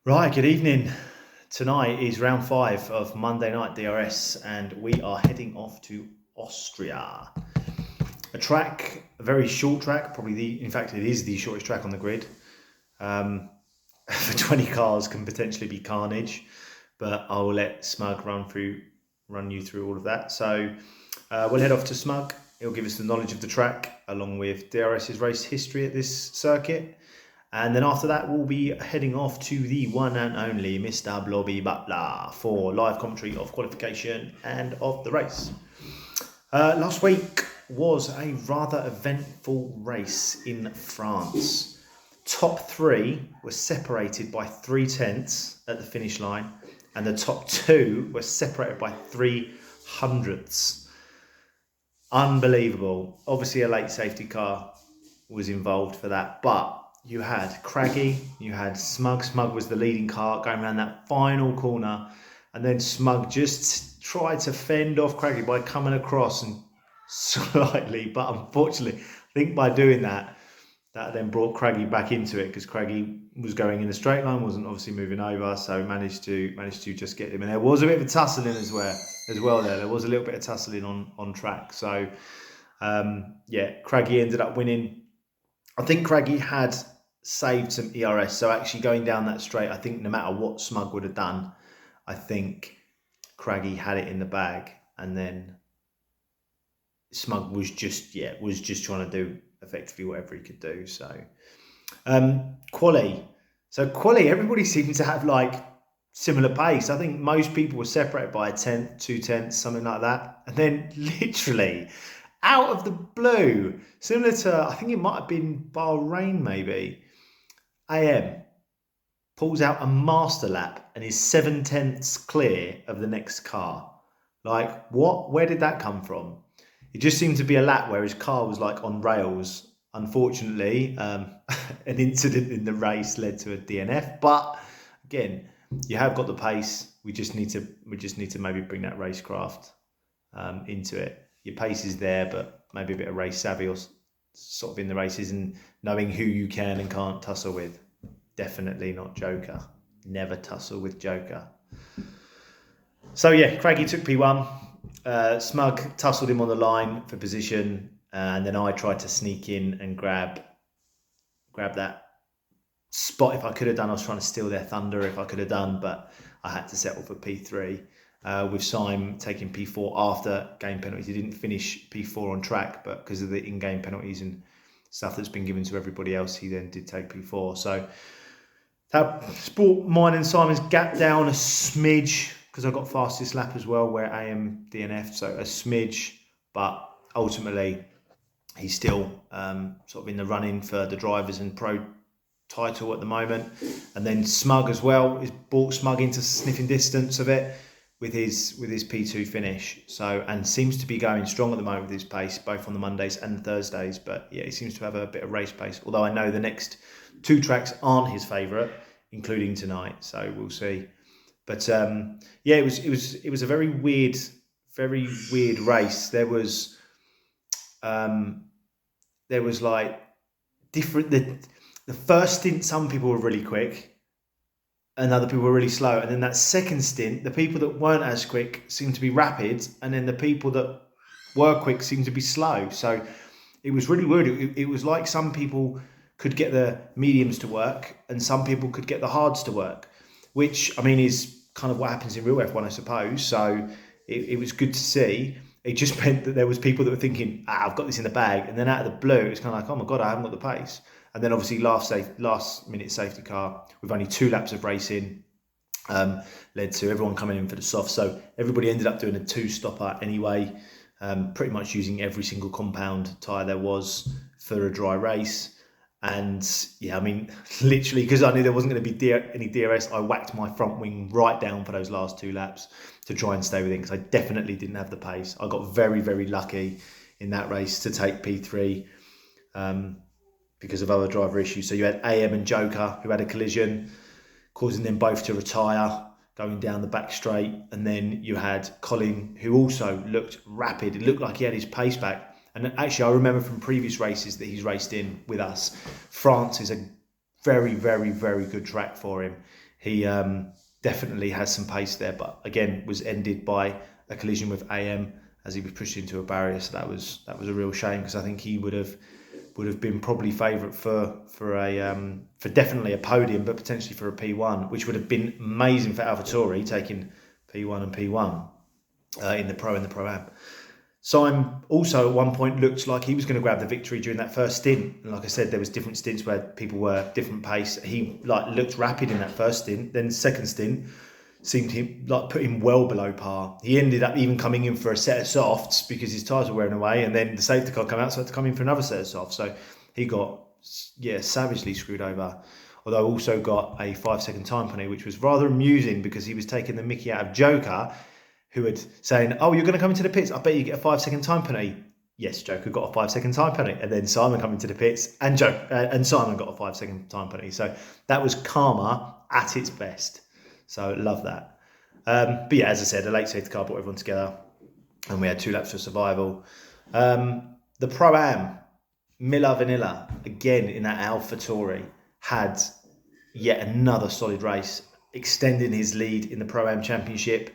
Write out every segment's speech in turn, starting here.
Right, good evening. Tonight is round 5 of Monday night DRS, and we are heading off to Austria. A very short track, in fact, it is the shortest track on the grid. For 20 cars can potentially be carnage, but I will let Smug run you through all of that. So we'll head off to Smug. He'll give us the knowledge of the track, along with DRS's race history at this circuit. And then after that, we'll be heading off to the one and only Mr. Blobby Butler for live commentary of qualification and of the race. Last week was a rather eventful race in France. Top 3 were separated by 3/10 at the finish line, and the top 2 were separated by 3/100. Unbelievable. Obviously, a late safety car was involved for that, but you had Craggy, you had Smug. Smug was the leading car going around that final corner, and then Smug just tried to fend off Craggy by coming across and slightly, but unfortunately, I think by doing that then brought Craggy back into it, because Craggy was going in a straight line, wasn't obviously moving over, so managed to just get him. And there was a bit of a tussling as well. There was a little bit of tussling on track. So Craggy ended up winning. I think Craggy had saved some ERS, so actually going down that straight, I think no matter what Smug would have done, I think Craggy had it in the bag, and then Smug was just trying to do effectively whatever he could do. So quali, everybody seemed to have like similar pace. I think most people were separated by a tenth, 2/10, something like that, and then literally out of the blue, similar to, I think it might have been Bahrain maybe, AM pulls out a master lap and is 7/10 clear of the next car. Like, what? Where did that come from? It just seemed to be a lap where his car was like on rails. Unfortunately, an incident in the race led to a DNF. But again, you have got the pace. We just need to maybe bring that racecraft into it. Your pace is there, but maybe a bit of race savvy or sort of in the races and knowing who you can and can't tussle with. Definitely not Joker. Never tussle with Joker. So yeah, Craggy took P1. Smug tussled him on the line for position, and then I tried to sneak in and grab that spot if I could have done. I was trying to steal their thunder if I could have done, but I had to settle for P3. With Syme taking P4 after game penalties. He didn't finish P4 on track, but because of the in-game penalties and stuff that's been given to everybody else, he then did take P4. So that brought mine and Simon's gap down a smidge, because I got fastest lap as well, where AM DNF, so a smidge, but ultimately he's still sort of in the running for the drivers and pro title at the moment. And then Smug as well is brought Smug into sniffing distance of it with his P2 finish. So, and seems to be going strong at the moment with his pace, both on the Mondays and the Thursdays. But yeah, he seems to have a bit of race pace. Although I know the next 2 tracks aren't his favourite, including tonight. So we'll see. But it was a very weird race. There was like different. The first stint, some people were really quick, and other people were really slow. And then that second stint, the people that weren't as quick seemed to be rapid, and then the people that were quick seemed to be slow. So it was really weird. It was like some people could get the mediums to work, and some people could get the hards to work, which, I mean, is kind of what happens in real F1, I suppose. So it was good to see. It just meant that there was people that were thinking, I've got this in the bag. And then out of the blue, it's kind of like, oh my God, I haven't got the pace. And then obviously last minute safety car with only 2 laps of racing led to everyone coming in for the soft. So everybody ended up doing a 2-stopper anyway, pretty much using every single compound tyre there was for a dry race. And yeah, I mean, literally, because I knew there wasn't going to be any DRS, I whacked my front wing right down for those last 2 laps to try and stay within, because I definitely didn't have the pace. I got very, very lucky in that race to take P3 because of other driver issues. So you had AM and Joker, who had a collision, causing them both to retire, going down the back straight. And then you had Colin, who also looked rapid. It looked like he had his pace back. And actually, I remember from previous races that he's raced in with us, France is a very, very, very good track for him. He definitely has some pace there, but again was ended by a collision with AM as he was pushed into a barrier. So that was a real shame, because I think he would have been probably favourite for definitely a podium, but potentially for a P1, which would have been amazing for AlphaTauri, taking P1 and P1 in the Pro and the Pro-Am. Simon also at one point looked like he was going to grab the victory during that first stint. And like I said, there was different stints where people were different pace. He looked rapid in that first stint. Then second stint seemed to put him well below par. He ended up even coming in for a set of softs because his tyres were wearing away, and then the safety car came out, so he had to come in for another set of softs. So he got savagely screwed over. Although also got a 5-second time penalty, which was rather amusing because he was taking the mickey out of Joker, who had saying, "Oh, you're going to come into the pits. I bet you get a 5-second time penalty." Yes, Joker got a 5-second time penalty, and then Simon come into the pits, and Simon got a 5-second time penalty. So that was karma at its best. So love that. But yeah, as I said, a late safety car brought everyone together, and we had 2 laps for survival. The Pro-Am, Miller Vanilla, again in that AlphaTauri, had yet another solid race, extending his lead in the Pro-Am Championship.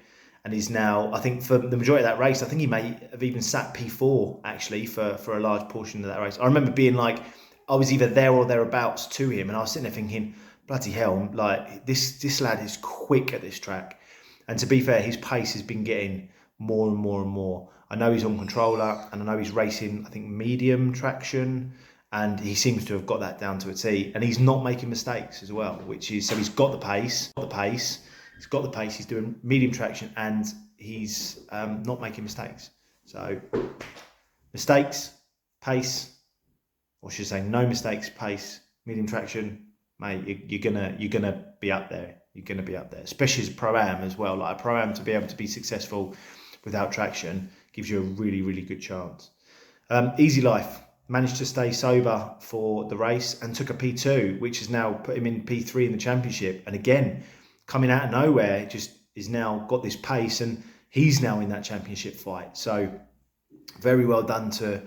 And he's now, I think for the majority of that race, I think he may have even sat P4 actually for a large portion of that race. I remember being like, I was either there or thereabouts to him, and I was sitting there thinking, bloody hell, like this lad is quick at this track. And to be fair, his pace has been getting more and more and more. I know he's on controller, and I know he's racing, I think, medium traction, and he seems to have got that down to a T. And he's not making mistakes as well, which is, so he's got the pace. He's got the pace, he's doing medium traction, and he's not making mistakes. So mistakes, pace, or should I say no mistakes, pace, medium traction, mate, you're gonna be up there. You're gonna be up there, especially as a Pro-Am as well. Like a Pro-Am, to be able to be successful without traction gives you a really, really good chance. Easy Life managed to stay sober for the race and took a P2, which has now put him in P3 in the championship. And again, coming out of nowhere, just is now got this pace, and he's now in that championship fight. So very well done to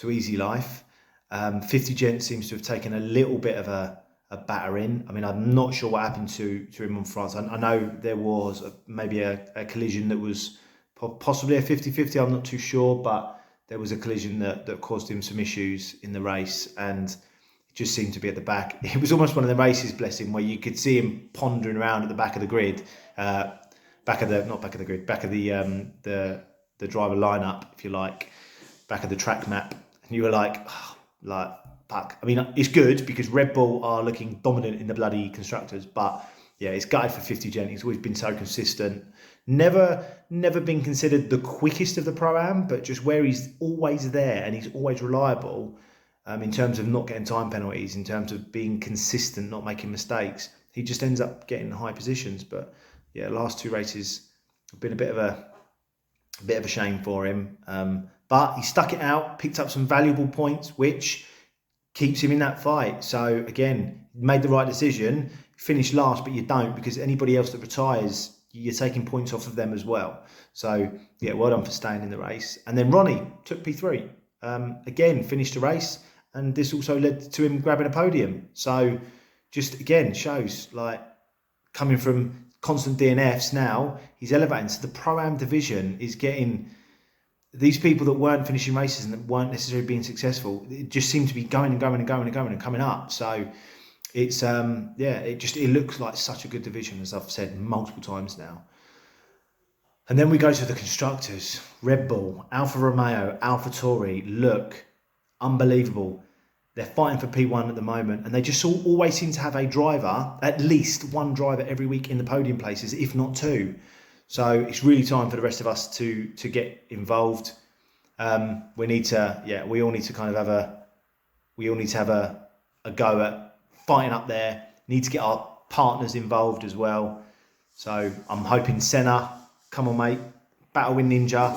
Easy Life. 50 Gent seems to have taken a little bit of a battering. I mean, I'm not sure what happened to him on France. I know there was maybe a collision that was possibly a 50-50. I'm not too sure, but there was a collision that caused him some issues in the race, and just seemed to be at the back. It was almost one of the races, bless him, where you could see him pondering around at the back of the grid, back of the driver lineup, if you like, back of the track map, and you were like, fuck. I mean, it's good because Red Bull are looking dominant in the bloody constructors, but yeah, it's gutted for 50 Gent. He's always been so consistent. Never been considered the quickest of the Pro-Am, but just where he's always there and he's always reliable. In terms of not getting time penalties, in terms of being consistent, not making mistakes, he just ends up getting high positions. But yeah, last 2 races have been a bit of a shame for him. But he stuck it out, picked up some valuable points, which keeps him in that fight. So again, made the right decision. Finished last, but you don't, because anybody else that retires, you're taking points off of them as well. So yeah, well done for staying in the race. And then Ronnie took P3. Again, finished the race. And this also led to him grabbing a podium. So just, again, shows, like, coming from constant DNFs now, he's elevating. So the Pro-Am division is getting these people that weren't finishing races and that weren't necessarily being successful. It just seemed to be going and coming up. So it's, it looks like such a good division, as I've said multiple times now. And then we go to the constructors. Red Bull, Alfa Romeo, AlphaTauri look unbelievable. They're fighting for P1 at the moment, and they just always seem to have a driver, at least one driver every week in the podium places, if not 2. So it's really time for the rest of us to get involved. We all need to kind of have a go at fighting up there. Need to get our partners involved as well. So I'm hoping Senna, come on mate, battle with Ninja.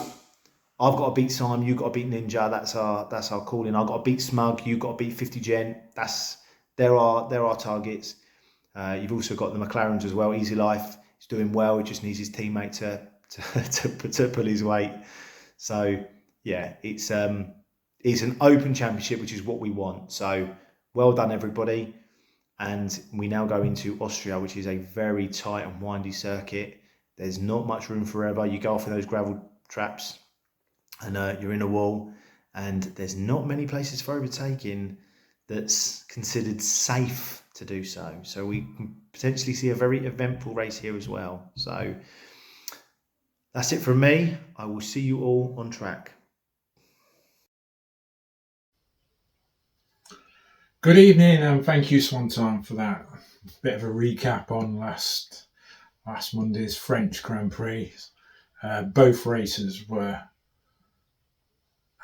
I've got to beat Simon, you've got to beat Ninja. That's our calling. I've got to beat Smug, you've got to beat 50 Gent. There are targets. You've also got the McLarens as well. Easy Life is doing well. He just needs his teammate to pull his weight. So yeah, it's an open championship, which is what we want. So well done everybody. And we now go into Austria, which is a very tight and windy circuit. There's not much room for error. You go off in those gravel traps and you're in a wall, and there's not many places for overtaking that's considered safe to do so. So we can potentially see a very eventful race here as well. So that's it from me. I will see you all on track. Good evening, and thank you, Swanton, for that bit of a recap on last Monday's French Grand Prix. Both races were,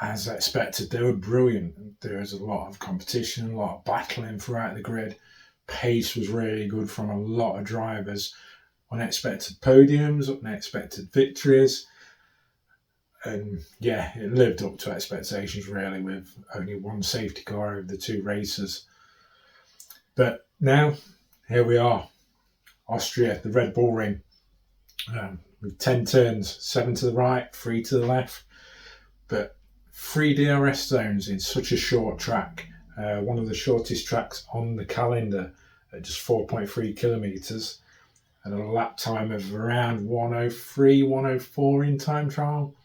as expected, they were brilliant. There was a lot of competition, a lot of battling throughout the grid. Pace was really good from a lot of drivers. Unexpected podiums, unexpected victories. And yeah, it lived up to expectations really, with only one safety car over the two races. But now, here we are. Austria, the Red Bull Ring, with 10 turns, 7 to the right, 3 to the left. But 3 DRS zones in such a short track. One of the shortest tracks on the calendar at just 4.3 kilometres. And a lap time of around 103, 104 in time trial.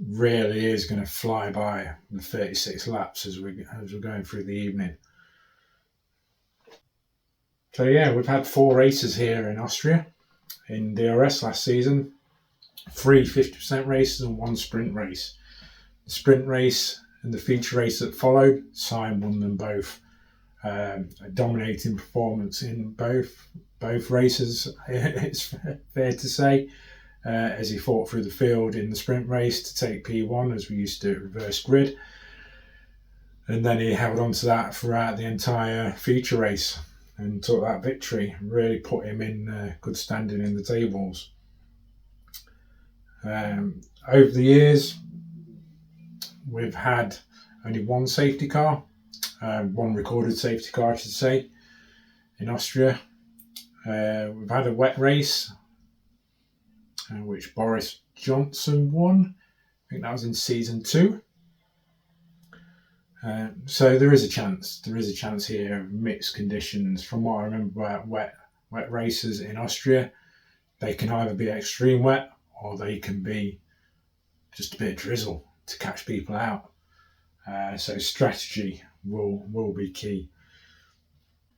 Really is going to fly by the 36 laps as we're going through the evening. So yeah, we've had 4 races here in Austria in DRS last season. 3 50% races and 1 sprint race. The sprint race and the feature race that followed, Simon won them both. A dominating performance in both races, it's fair to say. As he fought through the field in the sprint race to take P1, as we used to do reverse grid. And then he held on to that throughout the entire feature race and took that victory, really put him in good standing in the tables. Over the years, we've had only 1 safety car, 1 recorded safety car, I should say, in Austria. We've had a wet race, which Boris Johnson won. I think that was in season 2. So there is a chance. There is a chance here of mixed conditions. From what I remember about wet races in Austria, they can either be extreme wet or they can be just a bit of drizzle to catch people out. So strategy will be key.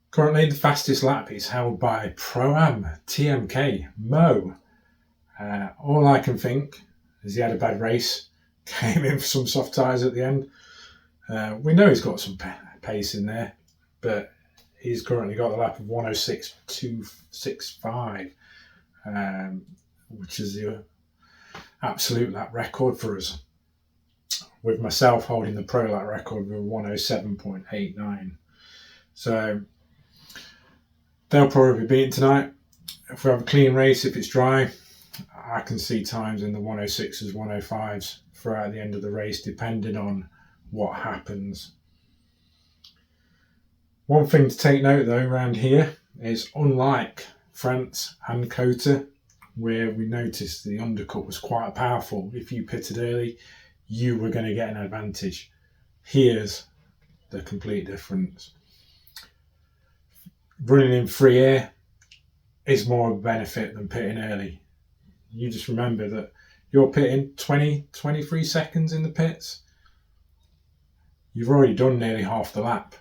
Currently, the fastest lap is held by Pro-Am TMK Mo. All I can think is he had a bad race, came in for some soft tyres at the end. We know he's got some pace in there, but he's currently got a lap of 106.265, which is the absolute lap record for us, with myself holding the pro lap record with 107.89. So they'll probably be beaten tonight. If we have a clean race, if it's dry, I can see times in the 106s, 105s throughout the end of the race, depending on what happens. One thing to take note though around here is, unlike France and Kota, where we noticed the undercut was quite powerful, if you pitted early, you were going to get an advantage. Here's the complete difference. Running in free air is more of a benefit than pitting early. You just remember that you're pitting 23 seconds in the pits. You've already done nearly half the lap.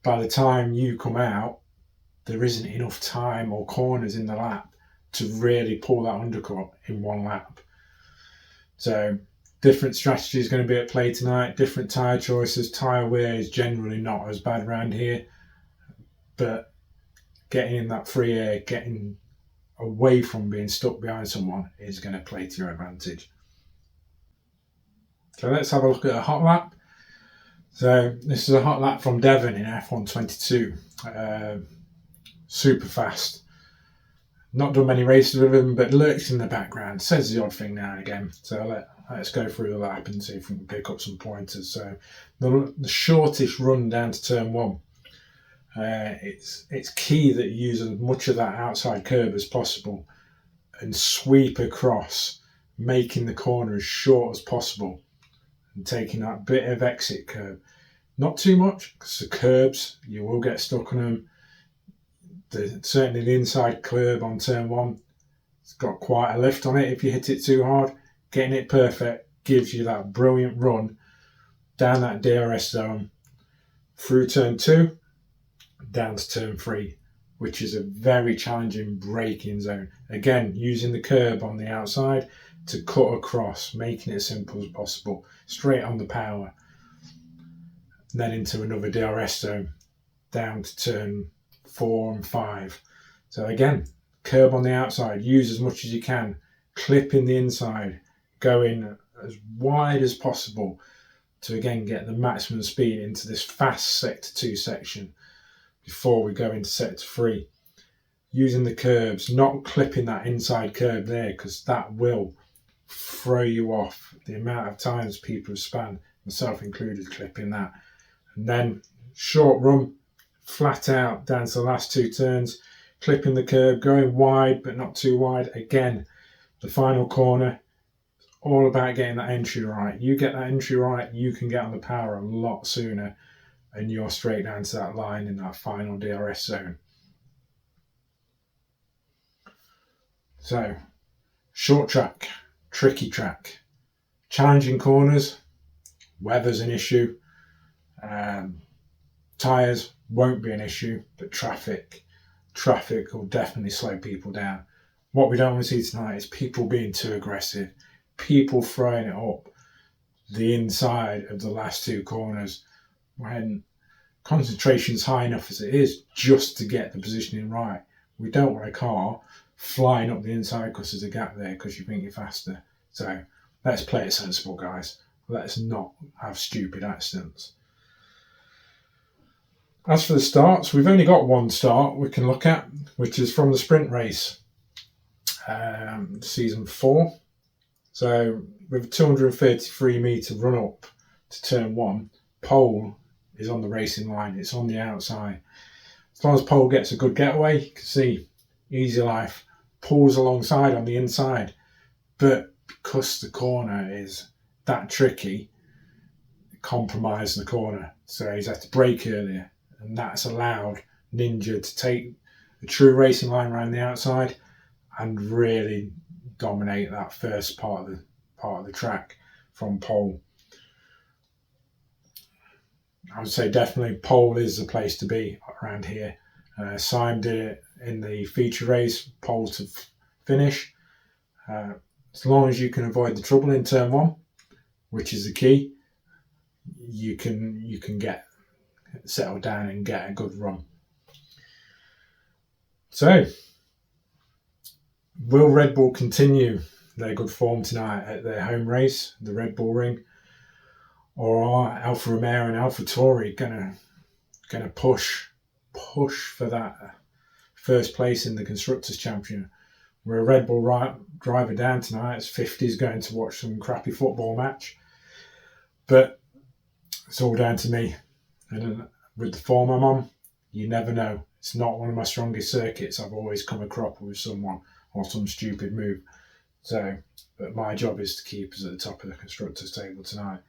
By the time you come out, there isn't enough time or corners in the lap to really pull that undercut in one lap. So different strategy is going to be at play tonight, different tyre choices. Tyre wear is generally not as bad around here, but getting in that free air, getting away from being stuck behind someone is going to play to your advantage. So let's have a look at a hot lap. So this is a hot lap from Devon in F122. Super fast. Not done many races with him, but lurks in the background. Says the odd thing now and again. So let's go through the lap and see if we can pick up some pointers. So the shortest run down to turn 1. It's key that you use as much of that outside curve as possible and sweep across, making the corner as short as possible and taking that bit of exit curve. Not too much, because the curbs, you will get stuck on them. Certainly the inside curb on turn one, it's got quite a lift on it if you hit it too hard. Getting it perfect gives you that brilliant run down that DRS zone, through turn two, down to turn three, which is a very challenging braking zone. Again, using the curb on the outside to cut across, making it as simple as possible, straight on the power, and then into another DRS zone, down to turn 4 and 5. So again, curb on the outside, use as much as you can, clip in the inside, going as wide as possible to again get the maximum speed into this fast sector 2 section before we go into sector 3. Using the curbs, not clipping that inside curb there, because that will throw you off. The amount of times people have spanned, myself included, clipping that. And then short run, flat out down to the last 2 turns, clipping the curb, going wide but not too wide. Again, the final corner, all about getting that entry right. You get that entry right, you can get on the power a lot sooner, and you're straight down to that line in that final DRS zone. So, short track, tricky track, challenging corners, weather's an issue, tyres won't be an issue, but traffic will definitely slow people down. What we don't want to see tonight is people being too aggressive, people throwing it up the inside of the last 2 corners when concentration's high enough as it is just to get the positioning right. We don't want a car flying up the inside because there's a gap there because you think you're faster. So let's play it sensible, guys. Let's not have stupid accidents. As for the starts, we've only got one start we can look at, which is from the sprint race, season 4. So with a 233 metre run up to turn 1, pole is on the racing line. It's on the outside. As long as pole gets a good getaway, you can see Easy Life pulls alongside on the inside. But because the corner is that tricky, it compromised the corner. So he's had to brake earlier. And that's allowed Ninja to take a true racing line around the outside and really dominate that first part of the track from pole. I would say definitely pole is the place to be around here. Syme did it in the feature race, pole to finish. As long as you can avoid the trouble in turn 1, which is the key, you can get settled down and get a good run. So, will Red Bull continue their good form tonight at their home race, the Red Bull Ring, or are Alfa Romeo and AlphaTauri gonna push for that first place in the Constructors' Championship? We're a Red Bull driver down tonight. It's 50s going to watch some crappy football match, but it's all down to me. And with the form I'm on, you never know. It's not one of my strongest circuits. I've always come across with someone or some stupid move. So, but my job is to keep us at the top of the constructors table tonight.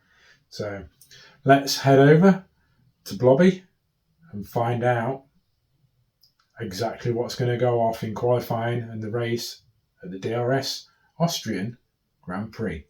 So let's head over to Blobby and find out exactly what's going to go off in qualifying and the race at the DRS Austrian Grand Prix.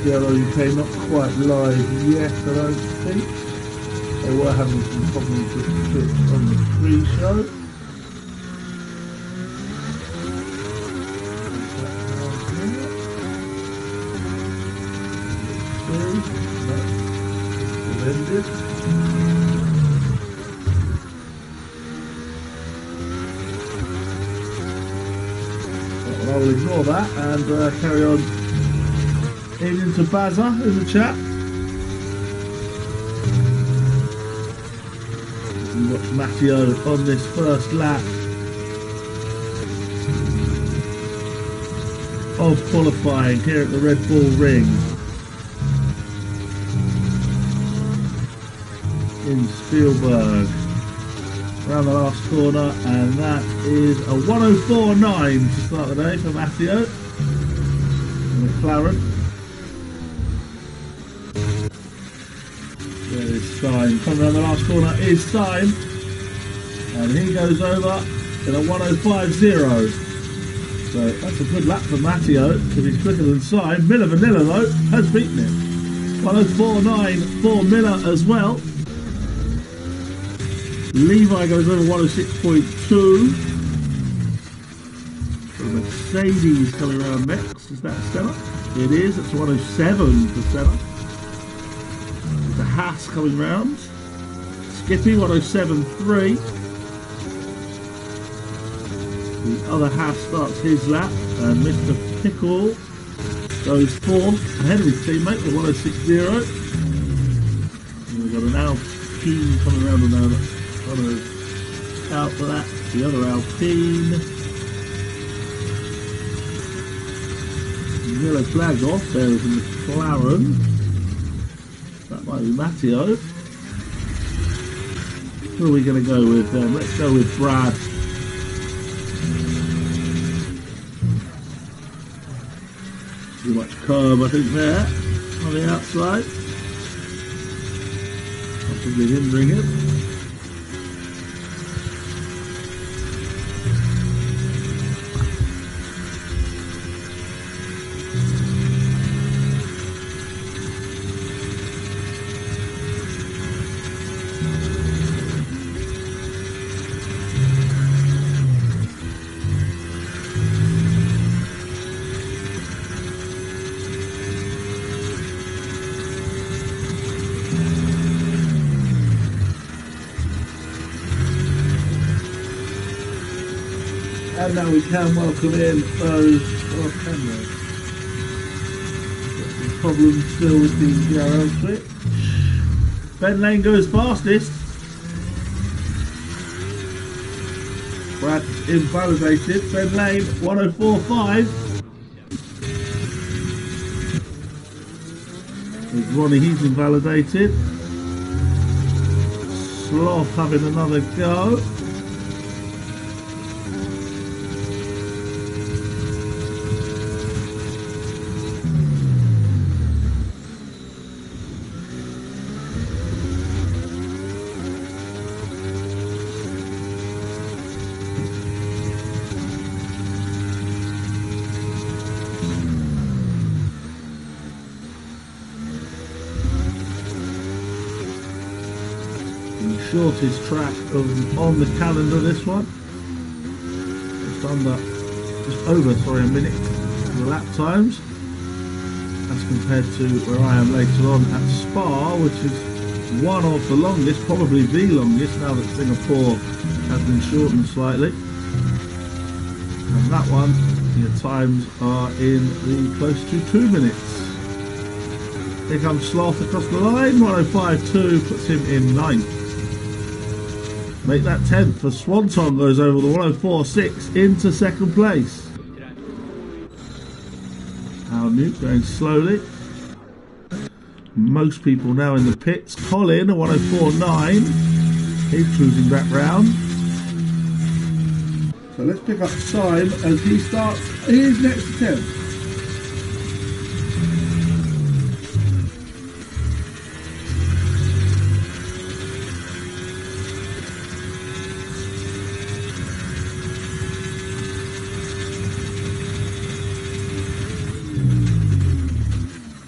DRS UK not quite live yet, I don't think. They were having some problems with the pitch on the pre-show. I will ignore that and carry on into Baza in the chat. We watch Matteo on this first lap of qualifying here at the Red Bull Ring in Spielberg. Around the last corner, and that is a 1:04.9 to start the day for Matteo McLaren. There is Stein. Coming around the last corner is Stein, and he goes over in a 1:05.0. So that's a good lap for Matteo, because he's quicker than Stein. Miller Vanilla though has beaten him. 1:04.9 for Miller as well. Levi goes over 1:06.2. So Mercedes coming around next. Is that Stella? It is. It's 1:07 for Stella. The Haas coming round. Skippy 1:07.3. The other Haas starts his lap, and Mr. Pickle goes fourth ahead of his teammate with 1:06.0. And we've got an Alpine coming around on now. Out for that, the other Alpine. Yellow flag off, there is a McLaren. That might be Matteo. Who are we going to go with then? Let's go with Brad. Too much curb, I think, there on the outside. Possibly hindering it. And now we can welcome in those cameras. Got some problems still with the DRL switch. Ben Lane goes fastest. Brad invalidated. Ben Lane 1:04.5. There's Ronnie, he's invalidated. Sloth having another go. Shortest track on the calendar, this one. Just over a minute for the lap times, as compared to where I am later on at Spa, which is one of the longest, probably the longest, now that Singapore has been shortened slightly. And that one, the times are in the close to 2 minutes. Here comes Sloth across the line, 1:05.2 puts him in 9th. Make that 10th for Swanton, goes over the 1:04.6 into 2nd place. Our Newt going slowly. Most people now in the pits. Colin, a 1:04.9. He's cruising back round. So let's pick up time as he starts his next attempt.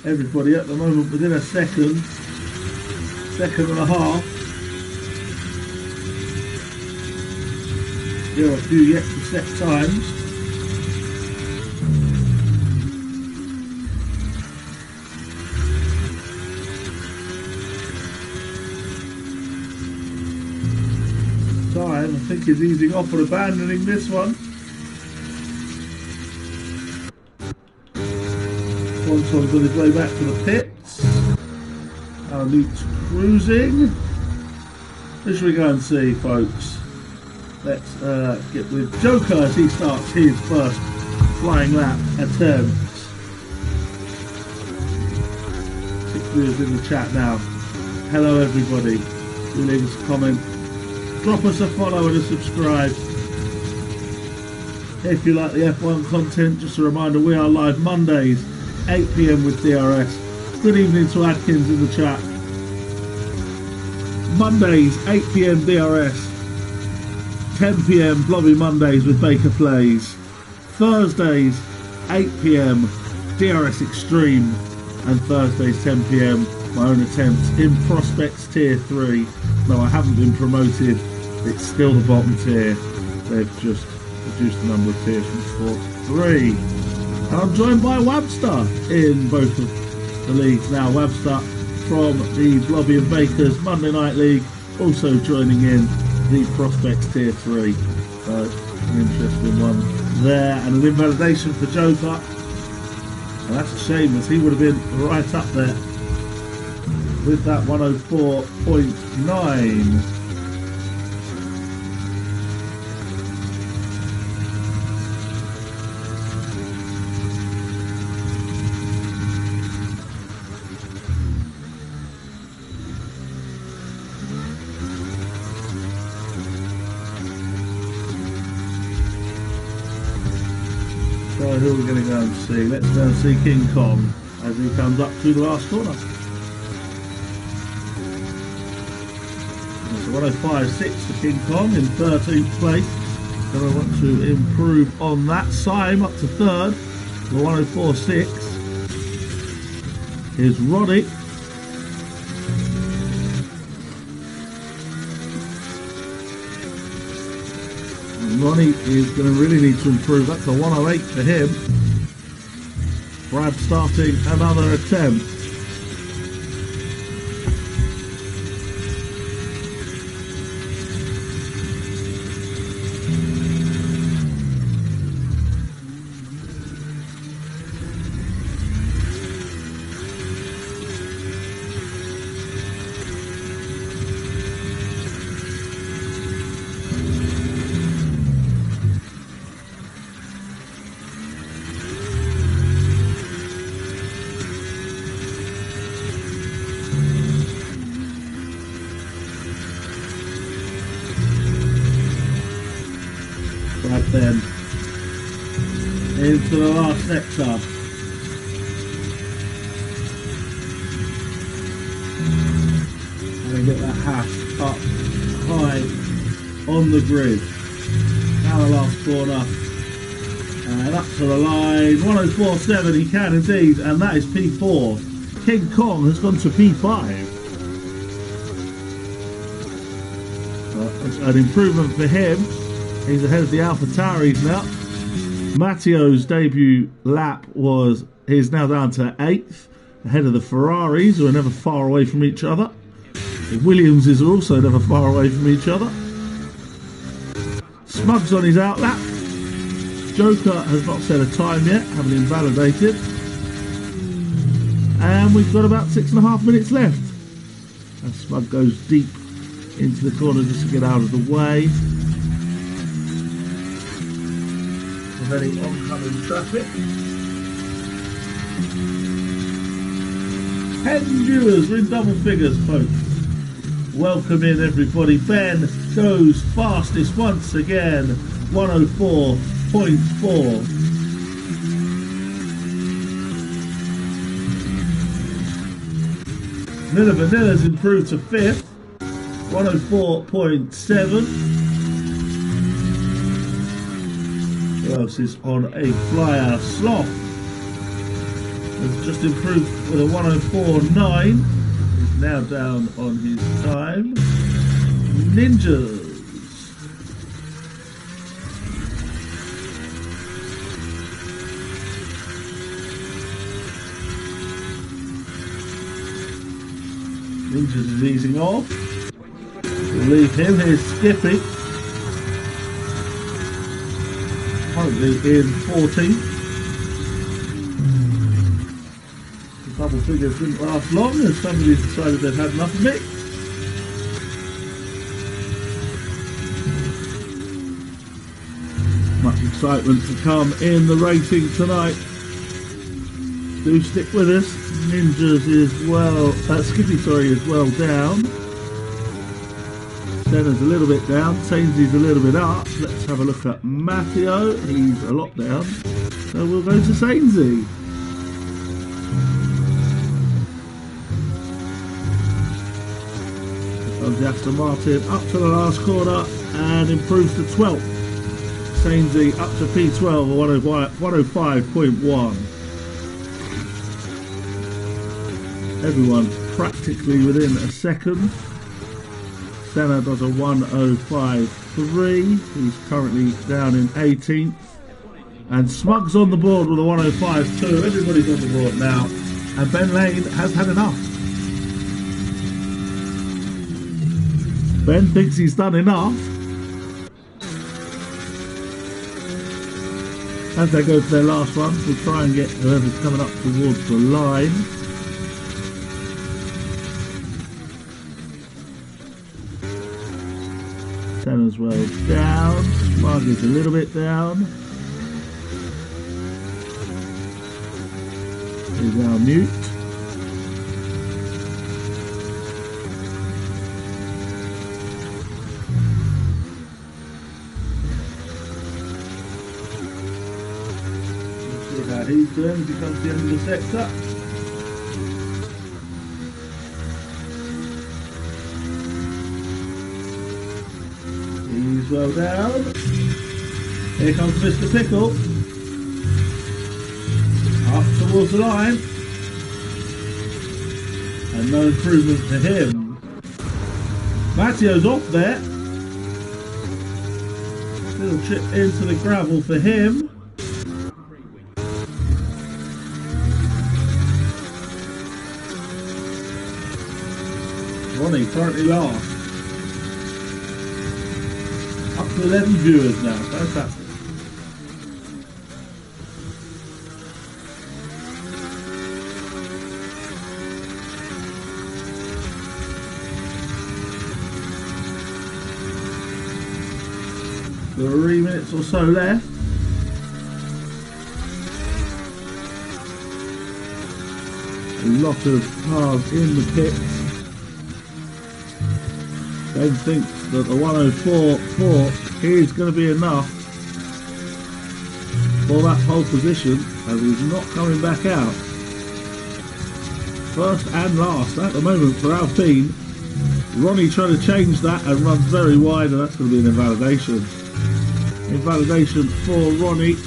Everybody at the moment within a second and a half. There are a few yet to set times. Time, I think, is easing off and abandoning this one. Swanson's on his way back to the pits. Our Luke's cruising. Who should we go and see, folks? Let's get with Joker as he starts his first flying lap attempt. 6 viewers in the chat now. Hello everybody. Do leave us a comment. Drop us a follow and a subscribe. If you like the F1 content, just a reminder, we are live Mondays, 8 PM with DRS. Good evening to Adkins in the chat. Mondays, 8 PM DRS. 10 PM Blobby Mondays with Baker Plays. Thursdays, 8 PM DRS Extreme. And Thursdays, 10 PM my own attempts in Prospects Tier 3. No, I haven't been promoted. It's still the bottom tier. They've just reduced the number of tiers from 4 to 3. And I'm joined by Webster in both of the leagues now. Webster from the Blobby and Bakers Monday Night League, also joining in the Prospects Tier 3. So, an interesting one there. And an invalidation for Joker. And that's a shame, as he would have been right up there with that 104.9. So who are we going to go and see? Let's go and see King Kong as he comes up to the last corner. So 105.6 for King Kong in 13th place. Going to want to improve on that. Syme up to 3rd for 104.6. Here's Roddick. Ronnie is going to really need to improve. That's a 108 for him. Brad starting another attempt. Then into the last sector. And get that hash up high on the grid. Now the last corner. And up to the line. 104.7, he can indeed, and that is P4. King Kong has gone to P5. That's an improvement for him. He's ahead of the AlphaTauris now. Matteo's debut lap he's now down to 8th, ahead of the Ferraris, who are never far away from each other. The Williamses are also never far away from each other. Smug's on his outlap. Joker has not set a time yet, having invalidated. And we've got about 6.5 minutes left. And Smug goes deep into the corner just to get out of the way. Any oncoming traffic. 10 viewers, we're in double figures, folks. Welcome in everybody. Ben goes fastest once again, 104.4. Nilla Vanilla's improved to 5th, 104.7. Who else is on a flyer? Sloth has just improved with a 104.9. He's now down on his time. Ninjas. Ninjas is easing off. We'll leave him. Here's Skippy. Currently in 14th. The double figures didn't last long as somebody decided they'd had enough of it. Much excitement to come in the racing tonight. Do stick with us. Ninjas is Skippy, is well down. Senna's a little bit down. Sainzy's a little bit up. Let's have a look at Matteo. He's a lot down. So we'll go to Sainsy. Comes the Aston Martin up to the last corner and improves to 12th. Sainsy up to P12 or 105.1. Everyone practically within a second. Senna does a 105.3. He's currently down in 18th. And Smug's on the board with a 105.2. Everybody's on the board now. And Ben Lane has had enough. Ben thinks he's done enough. As they go to their last run, we'll try and get whoever's coming up towards the line. Senna's well down. Smug is a little bit down. Here's our mute. Let's see how he's doing as he comes to the end of the sector. He's well down. Here comes Mr. Pickle. Up towards the line. And no improvement to him. Matteo's off there. Little chip into the gravel for him. Ronnie currently last. Up to 11 viewers now, fantastic. There are 3 minutes or so left. A lot of cars in the pits. Ben thinks that the 104.4 is going to be enough for that pole position, as he's not coming back out. First and last at the moment for Alpine. Ronnie trying to change that and runs very wide, and that's going to be an invalidation. Invalidation for Ronnie.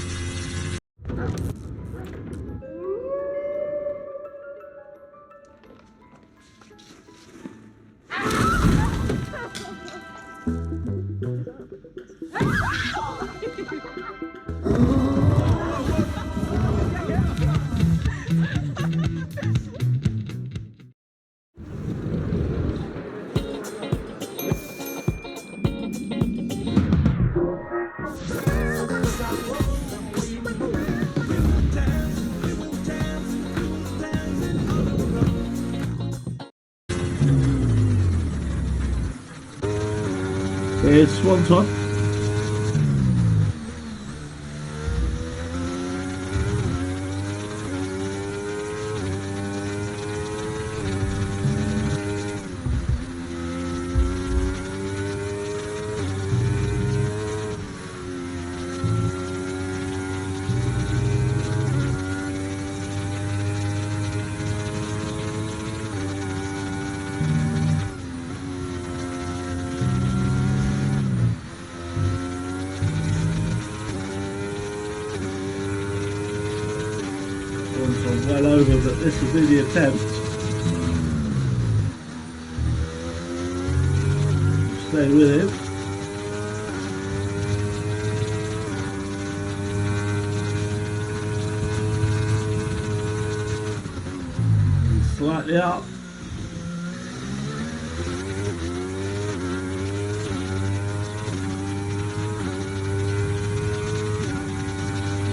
Here's Swanton. Swanson well over, but this will be the attempt. Stay with him. He's slightly up.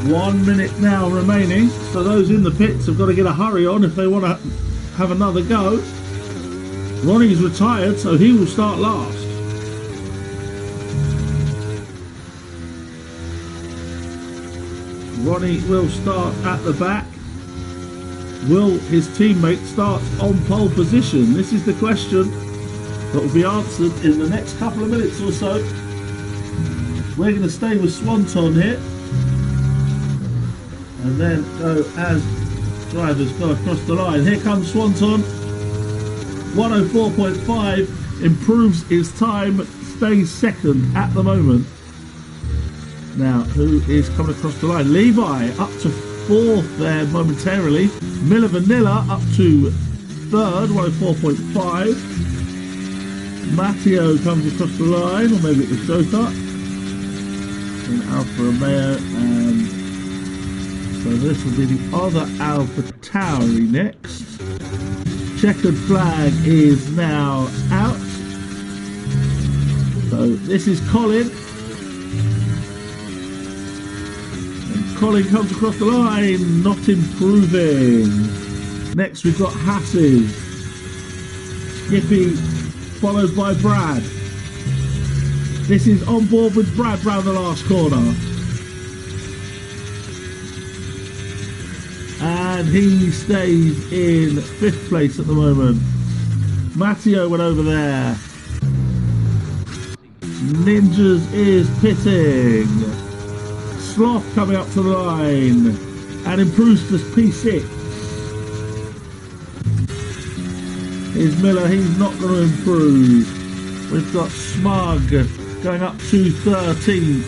One minute now remaining, so those in the pits have got to get a hurry on if they want to have another go. Ronnie's retired, so he will start last. Ronnie will start at the back. Will his teammate start on pole position? This is the question that will be answered in the next couple of minutes or so. We're going to stay with Swanson here, and then go as drivers go across the line. Here comes Swanson, 104.5, improves his time, stays second at the moment. Now, who is coming across the line? Levi up to fourth there momentarily. Miller Vanilla up to third, 104.5. Matteo comes across the line, or maybe it was Joker. In Alfa Romeo, and so this will be the other Alpha Tauri next. Checkered flag is now out. So this is Colin. And Colin comes across the line, not improving. Next we've got Hasses. Skippy, followed by Brad. This is on board with Brad round the last corner. And he stays in 5th place at the moment. Matteo went over there. Ninjas is pitting. Sloth coming up to the line. And improves to P6. Here's Miller, he's not going to improve. We've got Smug going up to 13th.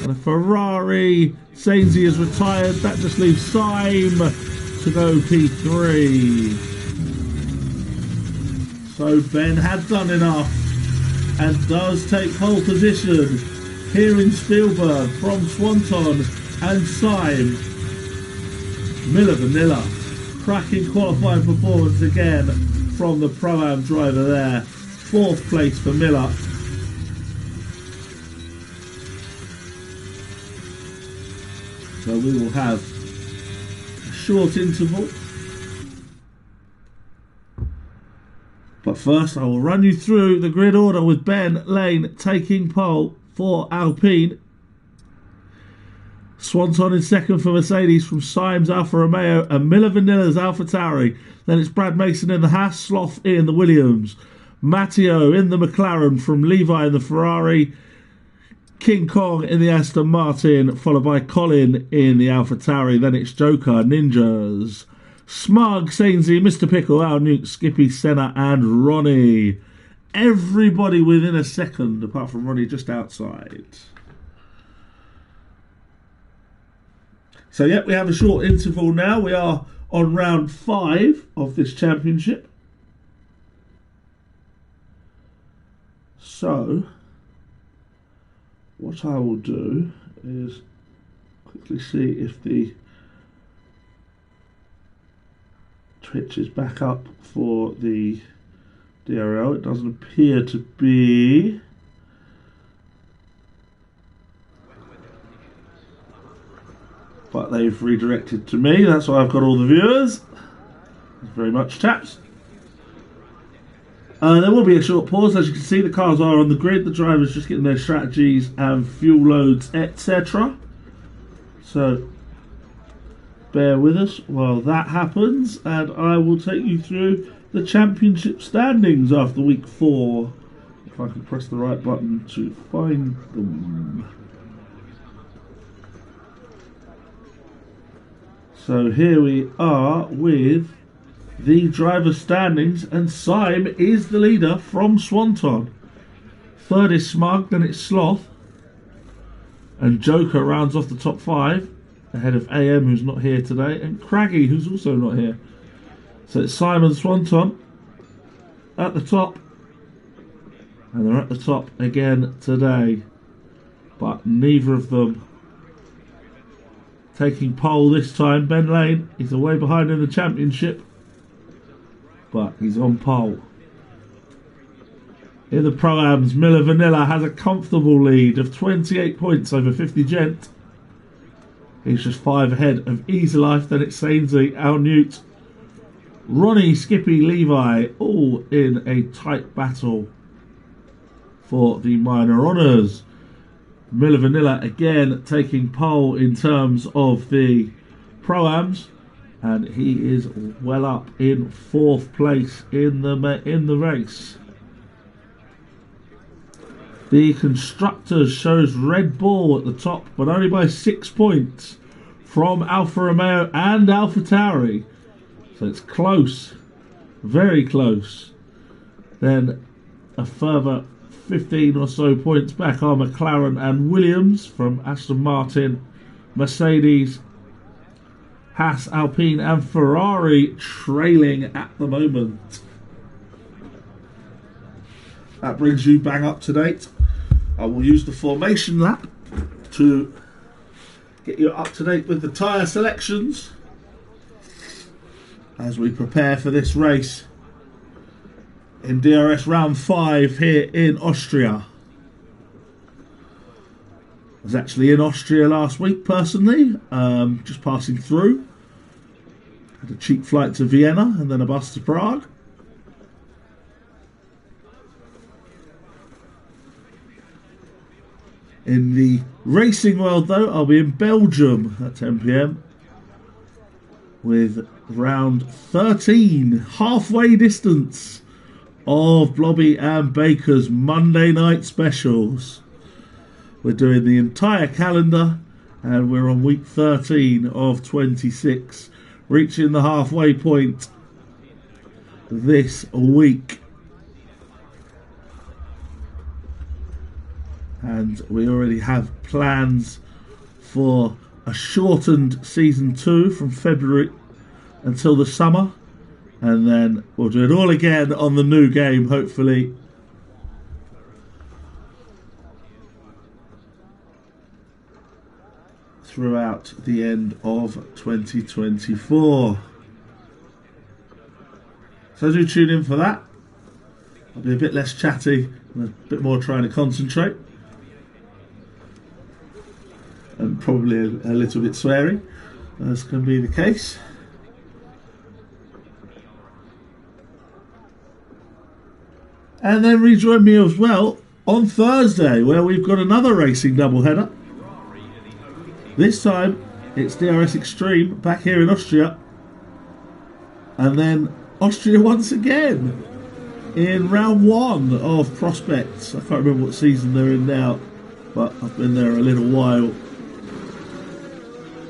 And a Ferrari. Sainsy is retired, that just leaves Syme to go P3. So Ben had done enough and does take pole position here in Spielberg from Swanson and Syme. Miller Vanilla, cracking qualifying performance again from the Pro-Am driver there. 4th place for Miller. So we will have a short interval. But first I will run you through the grid order with Ben Lane taking pole for Alpine. Swanson in second for Mercedes from Syme's Alfa Romeo and Miller Vanilla's Alfa Tauri. Then it's Brad Mason in the Haas, Sloth in the Williams. Matteo in the McLaren from Levi in the Ferrari. King Kong in the Aston Martin, followed by Colin in the Alfa Tauri. Then it's Joker, Ninjas, Smug, Sainsy, Mr. Pickle, Al Nuke, Skippy, Senna and Ronnie. Everybody within a second, apart from Ronnie just outside. So yeah, we have a short interval now. We are on round 5 of this championship. So what I will do is quickly see if the Twitch is back up for the DRL. It doesn't appear to be. But they've redirected to me. That's why I've got all the viewers. Thank you very much, chaps. There will be a short pause. As you can see, the cars are on the grid. The drivers just getting their strategies and fuel loads, etc. So bear with us while that happens, and I will take you through the championship standings after week 4. If I can press the right button to find them. So here we are with the driver standings, and Syme is the leader from Swanton. 3rd is Smug, then it's Sloth, and Joker rounds off the top 5. ahead of AM, who's not here today, and Craggy, who's also not here. So it's Simon Swanton at the top, and they're at the top again today, but neither of them taking pole this time. Ben Lane, he's away behind in the championship, but he's on pole. In the Pro-Ams, Miller Vanilla has a comfortable lead of 28 points over 50 Gent. He's just 5 ahead of Easy Life, then it's Sainsy, Al Newt, Ronnie, Skippy, Levi, all in a tight battle for the minor honours. Miller Vanilla again taking pole in terms of the Pro-Ams, and he is well up in 4th place in the race. The Constructors shows Red Bull at the top, but only by 6 points from Alfa Romeo and Alpha Tauri. So it's close, very close. Then a further 15 or so points back are McLaren and Williams from Aston Martin, Mercedes, Haas, Alpine and Ferrari trailing at the moment. That brings you bang up to date. I will use the formation lap to get you up to date with the tyre selections as we prepare for this race in DRS Round 5 here in Austria. I was actually in Austria last week personally, just passing through. Had a cheap flight to Vienna and then a bus to Prague. In the racing world though, I'll be in Belgium at 10 PM with round 13, halfway distance of Blobby and Baker's Monday night specials. We're doing the entire calendar and we're on week 13 of 26, reaching the halfway point this week. And we already have plans for a shortened season 2 from February until the summer, and then we'll do it all again on the new game, hopefully. Throughout the end of 2024. So do tune in for that. I'll be a bit less chatty and a bit more trying to concentrate. And probably a little bit swearing, as can be the case. And then rejoin me as well on Thursday, where we've got another racing doubleheader. This time it's DRS Extreme back here in Austria, and then Austria once again in round 1 of Prospects. I can't remember what season they're in now, but I've been there a little while.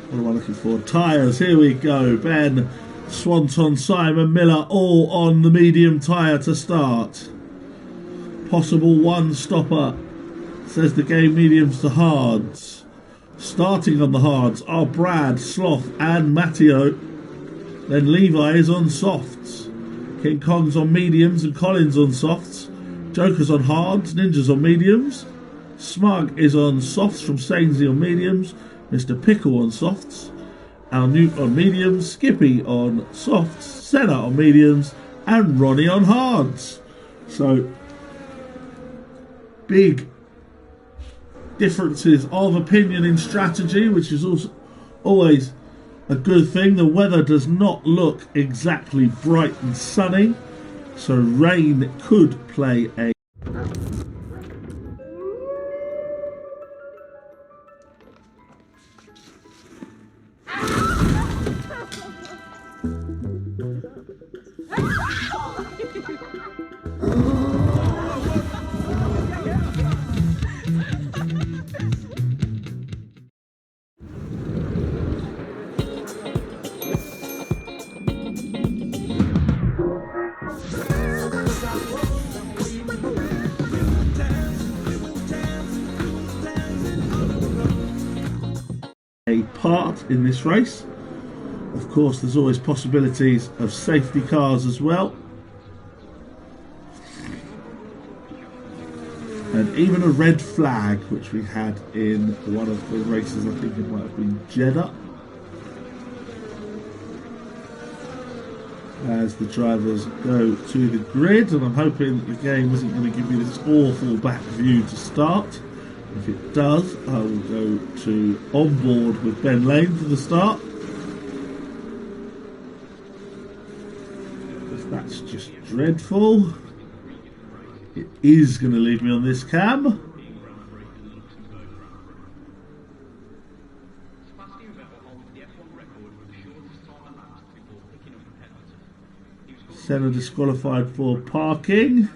What am I looking for? Tyres, here we go. Ben, Swanton, Simon, Miller, all on the medium tyre to start. Possible one stopper, says the game mediums to hards. Starting on the hards are Brad, Sloth and Matteo. Then Levi is on softs. King Kong's on mediums and Collins on softs. Joker's on hards, Ninja's on mediums. Smug is on softs from Sainsy on mediums. Mr. Pickle on softs, Al Newt on mediums, Skippy on softs, Senna on mediums, and Ronnie on hards. So, big differences of opinion in strategy, which is also always a good thing. The weather does not look exactly bright and sunny, so rain could play a a part in this race. Of course, there's always possibilities of safety cars as well. And even a red flag, which we had in one of the races, I think it might have been Jeddah. As the drivers go to the grid, and I'm hoping the game isn't going to give me this awful back view to start. If it does, I will go to onboard with Ben Lane for the start. Because that's just dreadful. It is going to leave me on this cam. Senna disqualified for parking.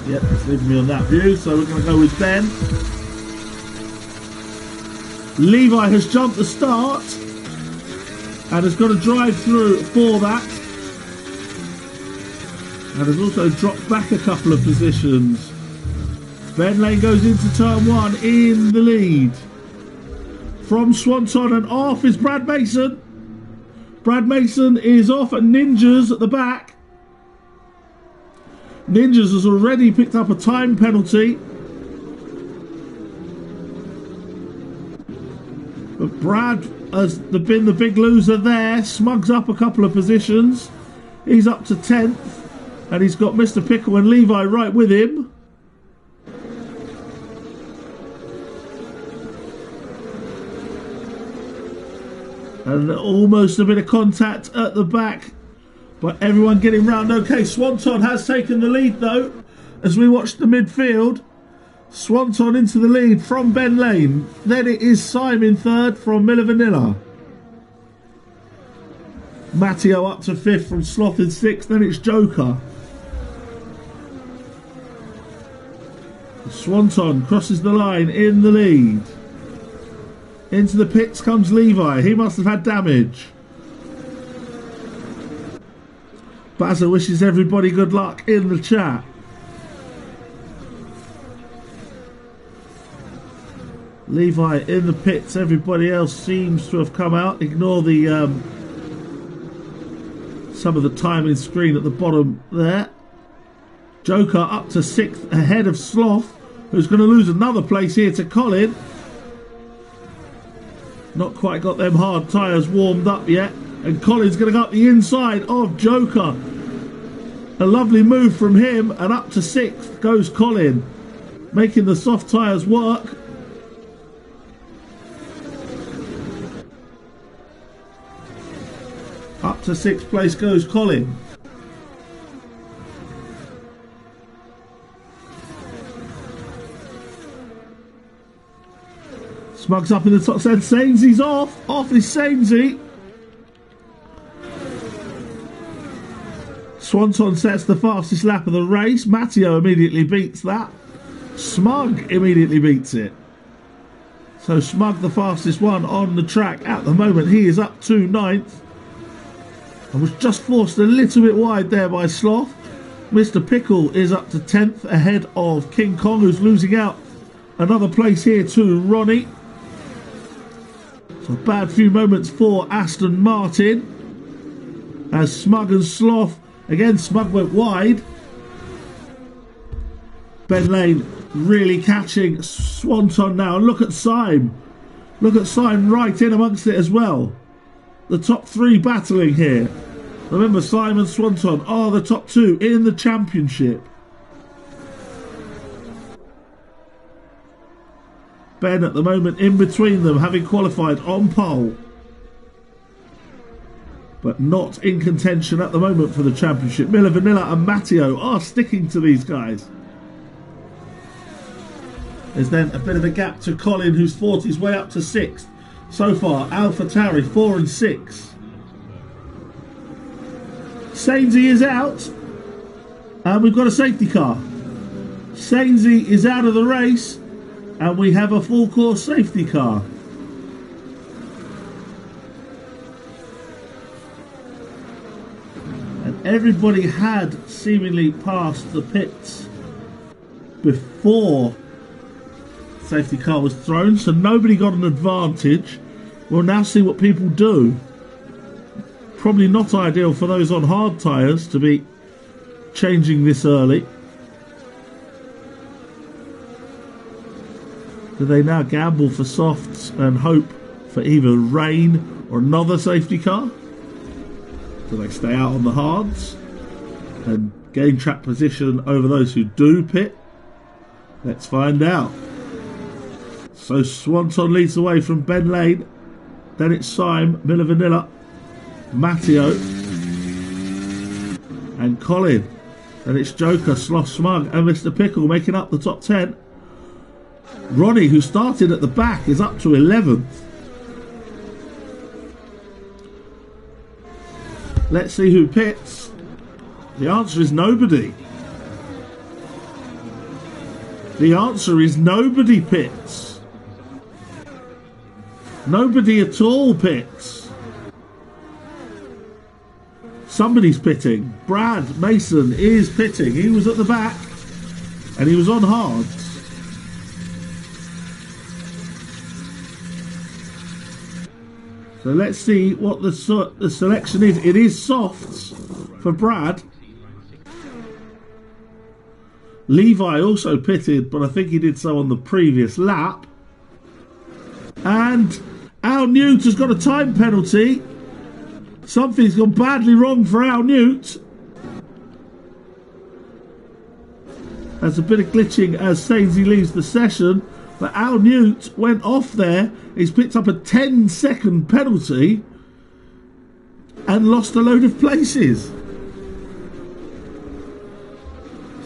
Yep, it's leaving me on that view, so we're going to go with Ben. Levi has jumped the start and has got to drive through for that. And has also dropped back a couple of positions. Ben Lane goes into turn 1 in the lead. From Swanton and off is Brad Mason. Brad Mason is off at Ninjas at the back. Ninjas has already picked up a time penalty. But Brad has been the big loser there. Smug's up a couple of positions. He's up to 10th. And he's got Mr. Pickle and Levi right with him. And almost a bit of contact at the back. But everyone getting round okay. Swanton has taken the lead though. As we watch the midfield. Swanton into the lead from Ben Lane. Then it is Simon third from Miller Vanilla. Matteo up to 5th from Sloth in 6th. Then it's Joker. Swanton crosses the line in the lead. Into the pits comes Levi. He must have had damage. Bazza wishes everybody good luck in the chat. Levi in the pits. Everybody else seems to have come out. Ignore the some of the timing screen at the bottom there. Joker up to 6th ahead of Sloth, who's going to lose another place here to Colin. Not quite got them hard tyres warmed up yet. And Colin's going to go up the inside of Joker. A lovely move from him, and up to 6th goes Colin, making the soft tyres work. Up to 6th place goes Colin. Smug's up in the top 10. Sainzy's off. Off is Sainsy. Swanton sets the fastest lap of the race. Matteo immediately beats that. Smug immediately beats it. So Smug the fastest one on the track at the moment. He is up to 9th. And was just forced a little bit wide there by Sloth. Mr. Pickle is up to 10th ahead of King Kong, who's losing out another place here to Ronnie. So a bad few moments for Aston Martin. As Smug and Sloth, again Smug went wide. Ben Lane really catching Swanton now. And look at Syme. Look at Syme right in amongst it as well. The top 3 battling here. Remember, Syme and Swanton are the top 2 in the championship. Ben at the moment in between them, having qualified on pole. But not in contention at the moment for the championship. Miller Vanilla and Matteo are sticking to these guys. There's then a bit of a gap to Colin, who's fought his way up to 6th. So far, AlphaTauri 4 and 6. Sainsy is out. And we've got a safety car. Sainsy is out of the race. And we have a full course safety car. And everybody had seemingly passed the pits before Safety car was thrown, so nobody got an advantage. We'll now see what people do. Probably not ideal for those on hard tyres to be changing this early. Do they now gamble for softs and hope for either rain or another safety car? Do they stay out on the hards and gain track position over those who do pit? Let's find out. So Swanton leads away from Ben Lane. Then it's Syme, Miller Vanilla, Matteo and Colin. Then it's Joker, Sloth Smug and Mr. Pickle making up the top 10. Ronnie, who started at the back, is up to 11th. Let's see who pits. The answer is nobody. The answer is nobody pits. Nobody at all pits. Somebody's pitting. Brad Mason is pitting. He was at the back and he was on hards. So let's see what the selection is. It is softs for Brad. Levi also pitted, but I think he did so on the previous lap. And Al Newt has got a time penalty. Something's gone badly wrong for Al Newt. There's a bit of glitching as Sainsy leaves the session. But Al Newt went off there. He's picked up a 10-second penalty and lost a load of places.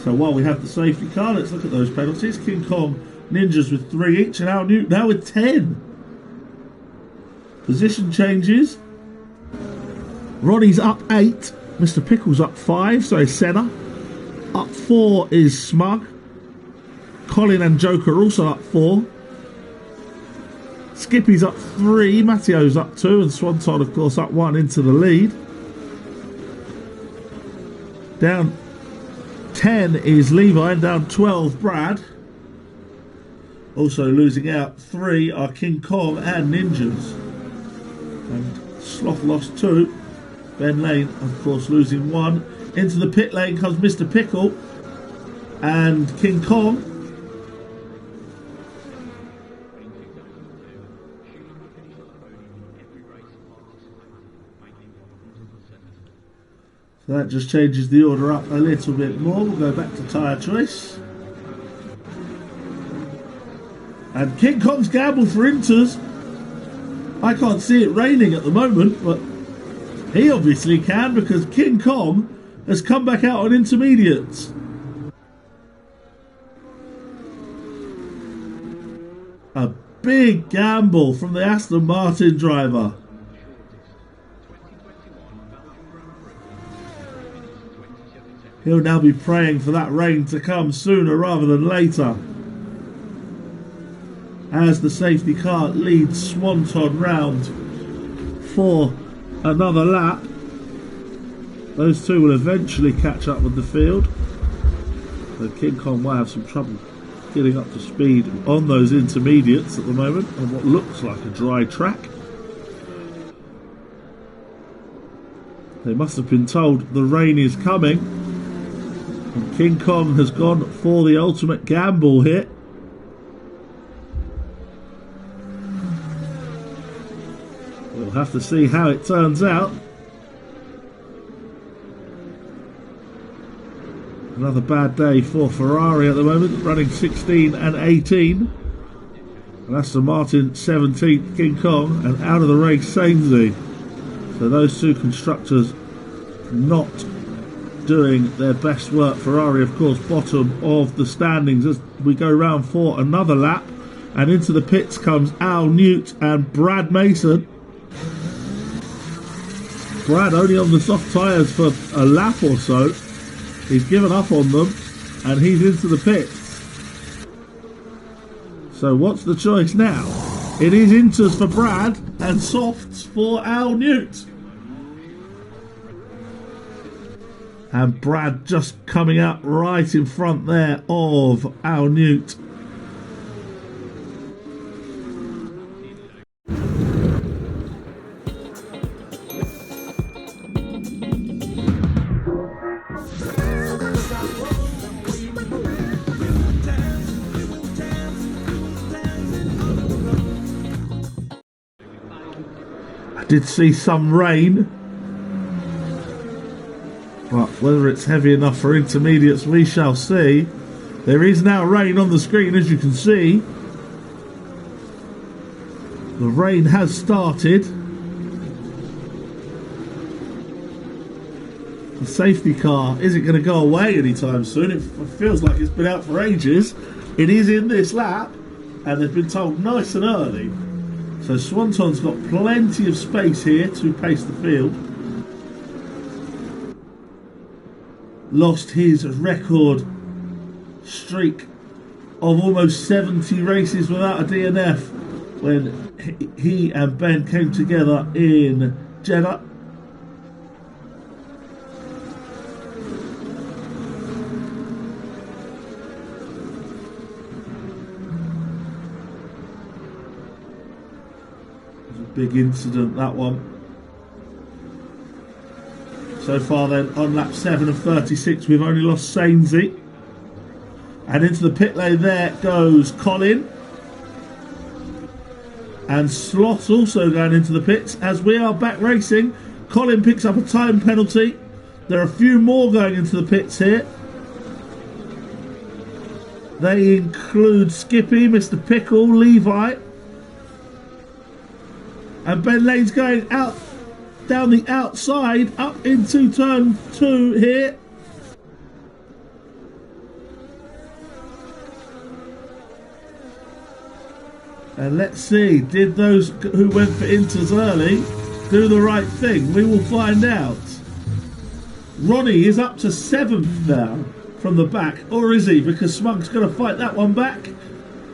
So while we have the safety car, let's look at those penalties. King Kong Ninjas with 3 each and Al Newt now with 10. Position changes. Ronnie's up 8. Mr. Pickle's up 5. So is Senna. Up 4 is Smug. Colin and Joker are also up 4. Skippy's up 3. Matteo's up 2. And Swanton, of course, up 1 into the lead. Down 10 is Levi. And down 12, Brad. Also losing out 3 are King Kong and Ninjas. And Sloth lost 2. Ben Lane, of course, losing 1. Into the pit lane comes Mr. Pickle and King Kong. So that just changes the order up a little bit more. We'll go back to tyre choice. And King Kong's gamble for Inters. I can't see it raining at the moment, but he obviously can because King Kong has come back out on intermediates. A big gamble from the Aston Martin driver. He'll now be praying for that rain to come sooner rather than later. As the safety car leads Swanton round for another lap. Those two will eventually catch up with the field. So King Kong might have some trouble getting up to speed on those intermediates at the moment on what looks like a dry track. They must have been told the rain is coming. And King Kong has gone for the ultimate gamble here. We'll have to see how it turns out. Another bad day for Ferrari at the moment, running 16 and 18. And Aston Martin 17th, King Kong, and out of the race Sainsy. So those two constructors not doing their best work. Ferrari, of course, bottom of the standings as we go round for another lap. And into the pits comes Al Newt and Brad Mason. Brad only on the soft tyres for a lap or so. He's given up on them and he's into the pits. So what's the choice now? It is inters for Brad and softs for Al Newt. And Brad just coming out right in front there of Al Newt. did see some rain, but whether it's heavy enough for intermediates we shall see. There is now rain on the screen, as you can see. The rain has started. The safety car isn't going to go away anytime soon. It feels like it's been out for ages. It is in this lap, and they've been told nice and early. So Swanton's got plenty of space here to pace the field. Lost his record streak of almost 70 races without a DNF when he and Ben came together in Jeddah. Big incident, that one. So far then, on lap 7 of 36, we've only lost Sainsy. And into the pit lane there goes Colin. And Sloth also going into the pits. As we are back racing, Colin picks up a time penalty. There are a few more going into the pits here. They include Skippy, Mr. Pickle, Levi. And Ben Lane's going out down the outside up into turn 2 here. And let's see, did those who went for inters early do the right thing? We will find out. Ronnie is up to 7th now from the back, or is he? Because Smug's going to fight that one back.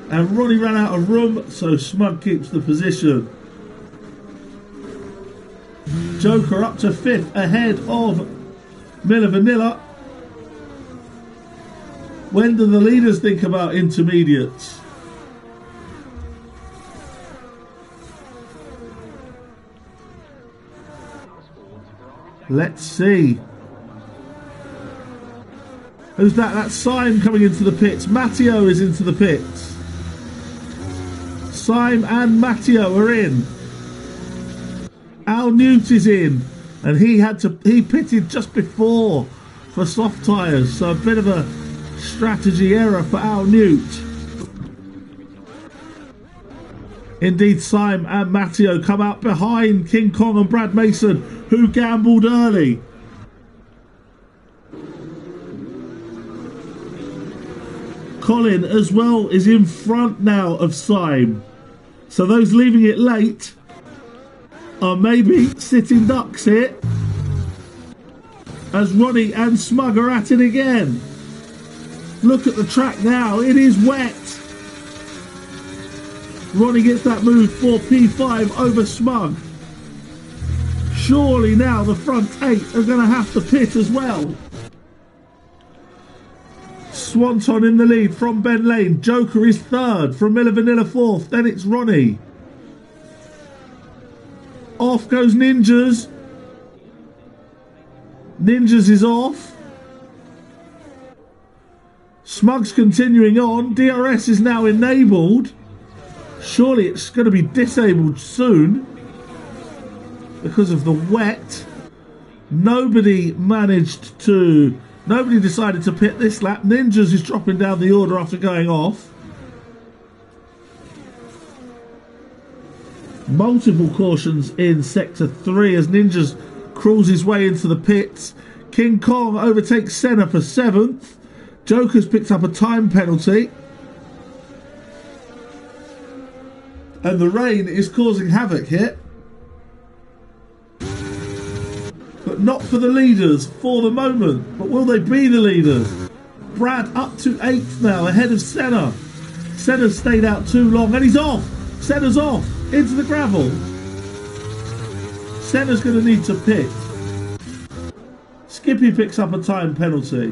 And Ronnie ran out of room, so Smug keeps the position. Joker up to 5th ahead of Miller Vanilla. When do the leaders think about intermediates? Let's see. Who's that? That's Syme coming into the pits. Matteo is into the pits. Syme and Matteo are in. Al Newt is in, and he pitted just before for soft tyres, so a bit of a strategy error for Al Newt. Indeed, Syme and Matteo come out behind King Kong and Brad Mason, who gambled early. Colin as well is in front now of Syme, so those leaving it late are maybe sitting ducks here, as Ronnie and Smug are at it again. Look at the track now, it is wet. Ronnie gets that move for P5 over Smug. Surely now the front 8 are going to have to pit as well. Swanton in the lead from Ben Lane. Joker is 3rd, from Miller Vanilla 4th, then it's Ronnie. Off goes Ninjas. Ninjas is off. Smug's continuing on. DRS is now enabled. Surely it's going to be disabled soon because of the wet. Nobody decided to pit this lap. Ninjas is dropping down the order after going off. Multiple cautions in Sector 3 as Ninjas crawls his way into the pits. King Kong overtakes Senna for 7th. Joker's picked up a time penalty. And the rain is causing havoc here. But not for the leaders for the moment. But will they be the leaders? Brad up to 8th now, ahead of Senna. Senna's stayed out too long and he's off. Senna's off into the gravel. Senna's going to need to pit. Skippy picks up a time penalty.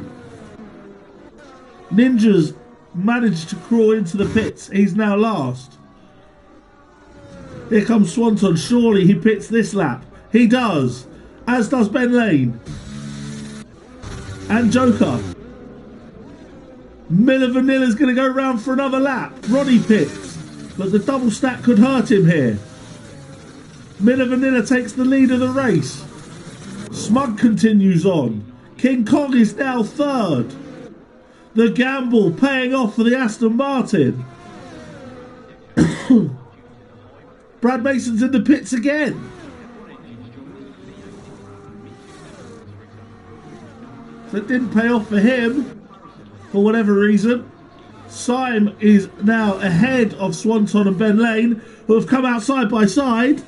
Ninjas managed to crawl into the pits. He's now last. Here comes Swanton. Surely he pits this lap. He does. As does Ben Lane. And Joker. Miller Vanilla's going to go round for another lap. Ronnie pits. But the double stack could hurt him here. Miller Vanilla takes the lead of the race. Smug continues on. King Kong is now third. The gamble paying off for the Aston Martin. Brad Mason's in the pits again. So it didn't pay off for him for whatever reason. Syme is now ahead of Swanton and Ben Lane, who have come out side by side.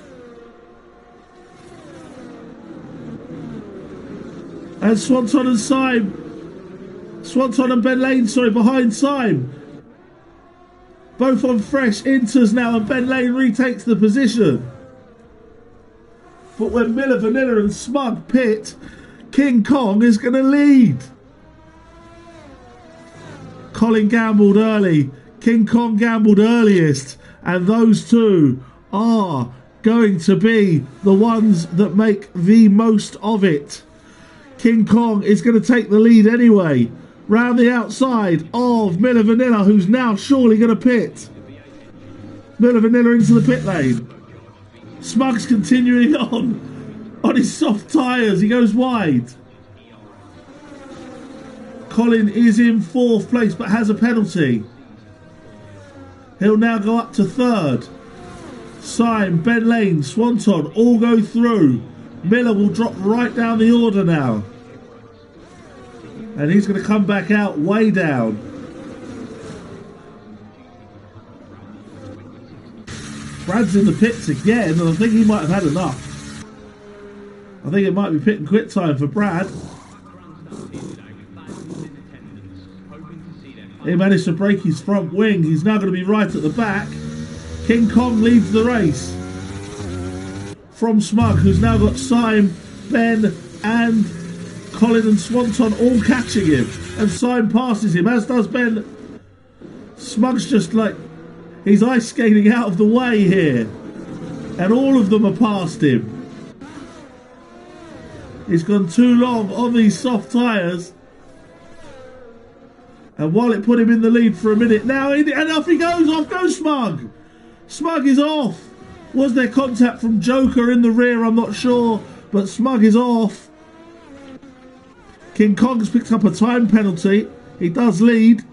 And Swanton and Ben Lane, behind Syme. Both on fresh inters now, and Ben Lane retakes the position. But when Miller Vanilla and Smug pit, King Kong is going to lead. Colin gambled early. King Kong gambled earliest. And those two are going to be the ones that make the most of it. King Kong is going to take the lead anyway. Round the outside of Miller Vanilla, who's now surely going to pit. Miller Vanilla into the pit lane. Smug's continuing on his soft tyres. He goes wide. Colin is in fourth place but has a penalty. He'll now go up to third. Syme, Ben Lane, Swanton all go through. Miller will drop right down the order now. And he's going to come back out way down. Brad's in the pits again, and I think he might have had enough. I think it might be pit and quit time for Brad. He managed to break his front wing. He's now going to be right at the back. King Kong leads the race from Smug, who's now got Syme, Ben and Colin and Swanton all catching him. And Syme passes him, as does Ben. Smug's just like, he's ice skating out of the way here. And all of them are past him. He's gone too long on these soft tyres. And while it put him in the lead for a minute, now and off he goes, off goes Smug. Smug is off. Was there contact from Joker in the rear? I'm not sure, but Smug is off. King Kong's picked up a time penalty. He does lead.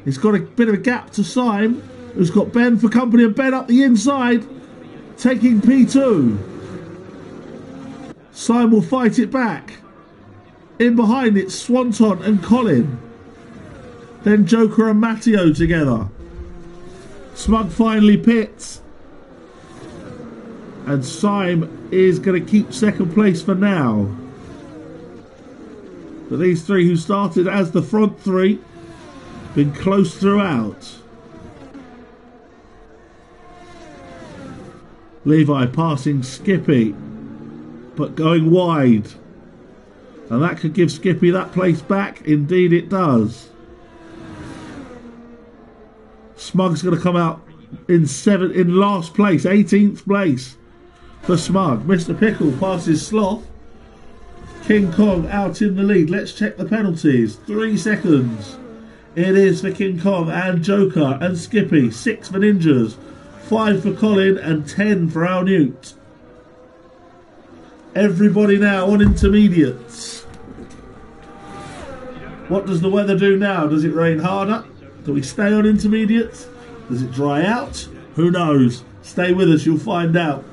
He's got a bit of a gap to Syme, who's got Ben for company, and Ben up the inside, taking P2. Syme will fight it back. In behind it's Swanton and Colin. Then Joker and Matteo together. Smug finally pits. And Syme is going to keep second place for now. But these three who started as the front three, been close throughout. Levi passing Skippy, but going wide. And that could give Skippy that place back. Indeed it does. Smug's going to come out in last place, 18th place for Smug. Mr. Pickle passes Sloth. King Kong out in the lead. Let's check the penalties. 3 seconds. It is for King Kong and Joker and Skippy. 6 for Ninjas, 5 for Colin and 10 for Al Newt. Everybody now on intermediates. What does the weather do now? Does it rain harder? Do we stay on intermediates? Does it dry out? Who knows? Stay with us, you'll find out.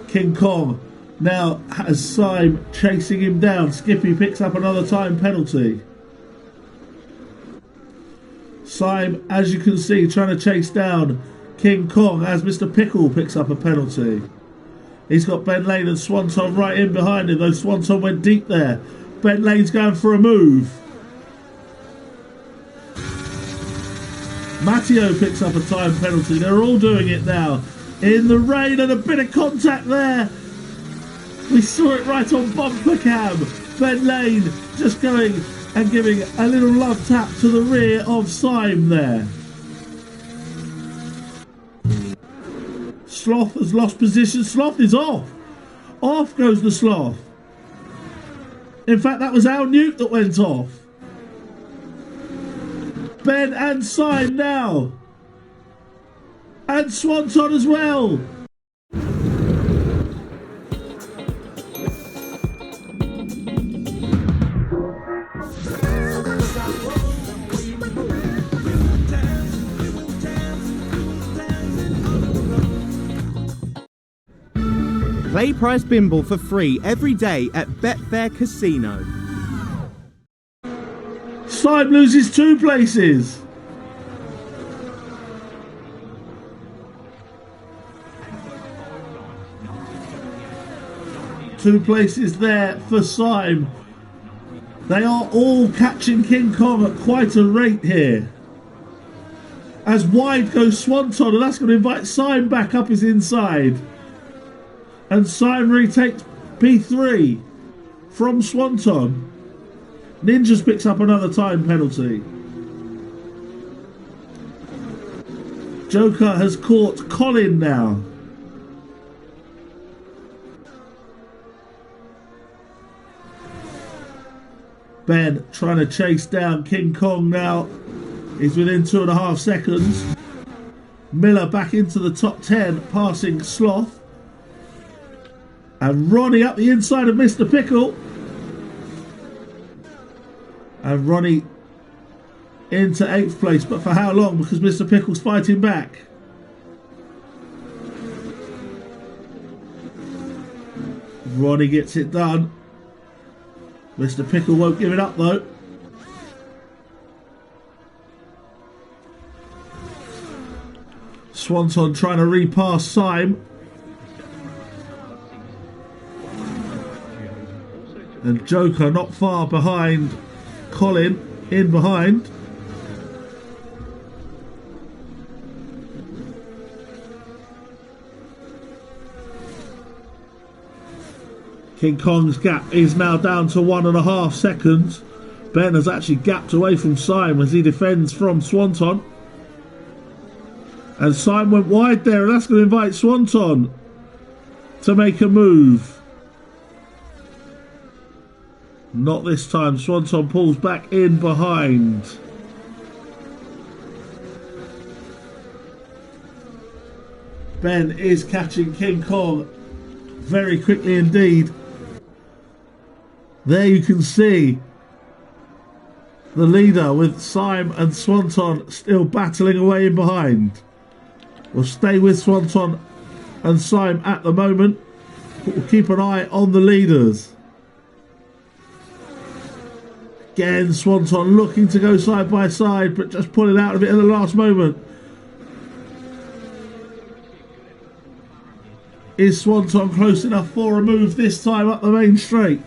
King Kong now has Syme chasing him down. Skippy picks up another time penalty. Syme, as you can see, trying to chase down King Kong as Mr. Pickle picks up a penalty. He's got Ben Lane and Swanton right in behind him, though Swanton went deep there. Ben Lane's going for a move. Matteo picks up a time penalty. They're all doing it now. In the rain, and a bit of contact there. We saw it right on bumper cam. Ben Lane just going and giving a little love tap to the rear of Syme there. Sloth has lost position. Sloth is off. Off goes the Sloth. In fact, that was Al Newt that went off. Ben and Syme now. And Swanton as well. Play Price Bimble for free every day at Betfair Casino. Syme loses 2 places. Two places there for Syme. They are all catching King Kong at quite a rate here. As wide goes Swanton, and that's going to invite Syme back up his inside. And Syme retakes P3 from Swanton. Ninjas picks up another time penalty. Joker has caught Colin now. Ben trying to chase down King Kong now. He's within 2.5 seconds. Miller back into the top 10, passing Sloth. And Ronnie up the inside of Mr. Pickle. And Ronnie into 8th place, but for how long? Because Mr. Pickle's fighting back. Ronnie gets it done. Mr. Pickle won't give it up though. Swanton trying to repass Syme. And Joker not far behind Colin, in behind. King Kong's gap is now down to 1.5 seconds. Ben has actually gapped away from Syme as he defends from Swanton. And Syme went wide there, and that's going to invite Swanton to make a move. Not this time. Swanton pulls back in behind. Ben is catching King Kong very quickly indeed. There you can see the leader with Syme and Swanton still battling away in behind. We'll stay with Swanton and Syme at the moment, but we'll keep an eye on the leaders. Again, Swanton looking to go side by side, but just pulling out of it at the last moment. Is Swanton close enough for a move this time up the main straight?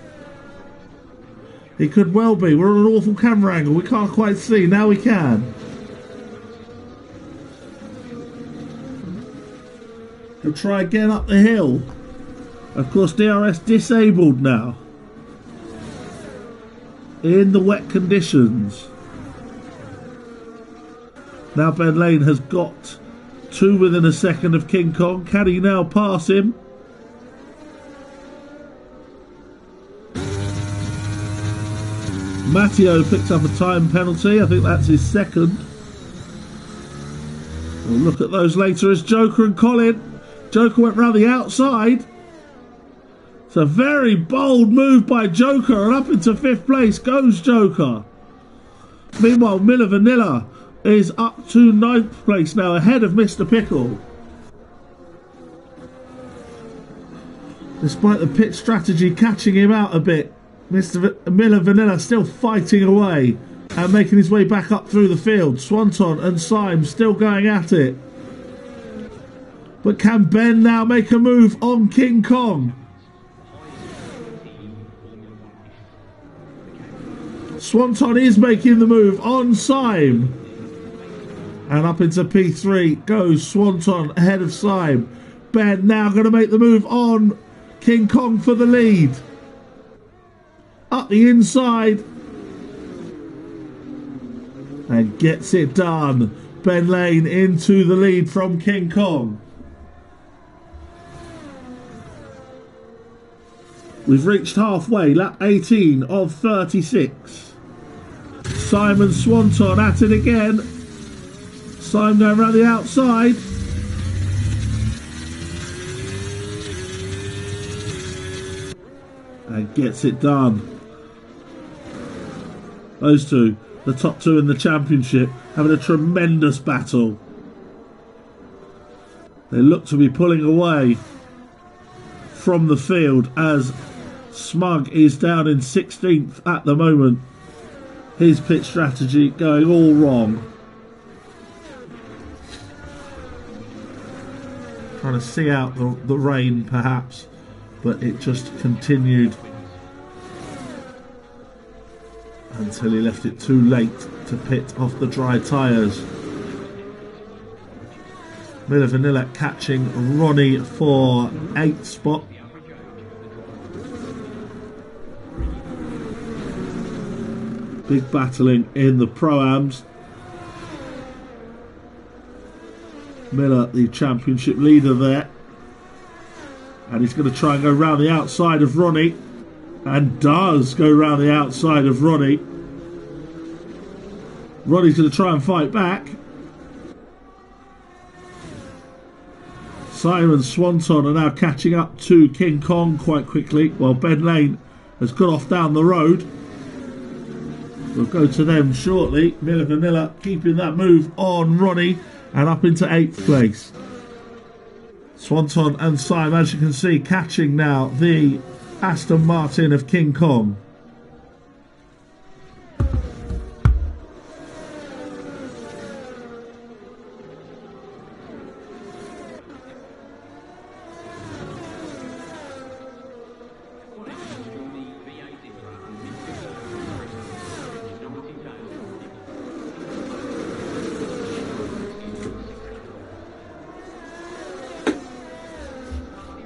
He could well be. We're on an awful camera angle. We can't quite see. Now we can. He'll try again up the hill. Of course, DRS disabled now. In the wet conditions. Now Ben Lane has got 2 within a second of King Kong. Can he now pass him? Matteo picks up a time penalty. I think that's his second. We'll look at those later as Joker and Colin. Joker went round the outside. It's a very bold move by Joker, and up into 5th place goes Joker. Meanwhile, Miller Vanilla is up to 9th place now, ahead of Mr. Pickle. Despite the pit strategy catching him out a bit, Mr. Miller Vanilla still fighting away and making his way back up through the field. Swanton and Syme still going at it. But can Ben now make a move on King Kong? Swanton is making the move on Syme. And up into P3 goes Swanton ahead of Syme. Ben now going to make the move on King Kong for the lead. Up the inside. And gets it done. Ben Lane into the lead from King Kong. We've reached halfway, lap 18 of 36. Syme and Swanton at it again. Syme going around the outside. gets it done. Those two, the top two in the championship, having a tremendous battle. They look to be pulling away from the field as Smug is down in 16th at the moment. His pit strategy going all wrong. Trying to see out the rain perhaps, but it just continued until he left it too late to pit off the dry tyres. Miller Vanilla catching Ronnie for 8th spot. Big battling in the Pro-Ams. Miller, the championship leader there. And he's going to try and go round the outside of Ronnie. And does go round the outside of Ronnie. Ronnie's going to try and fight back. Simon Swanton are now catching up to King Kong quite quickly, while Ben Lane has got off down the road. We'll go to them shortly. Miller Vanilla keeping that move on Ronnie and up into 8th place. Swanton and Simon, as you can see, catching now the Aston Martin of King Kong.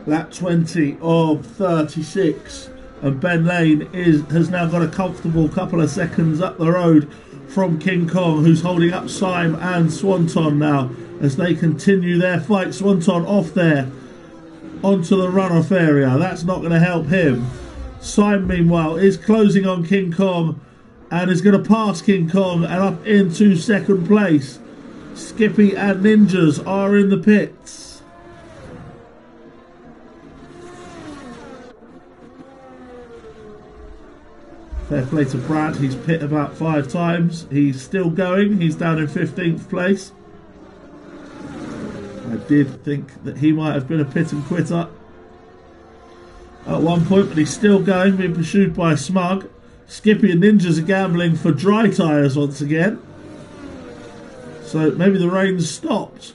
Lap 20 of 36, and Ben Lane has now got a comfortable couple of seconds up the road from King Kong, who's holding up Syme and Swanton now as they continue their fight. Swanton off there onto the runoff area. That's not going to help him. Syme, meanwhile, is closing on King Kong and is going to pass King Kong and up into 2nd place. Skippy and Ninjas are in the pits. Fair play to Brad, he's pit about 5 times. He's still going, he's down in 15th place. I did think that he might have been a pit and quitter at one point, but he's still going, being pursued by Smug. Skippy and Ninjas are gambling for dry tyres once again. So maybe the rain's stopped.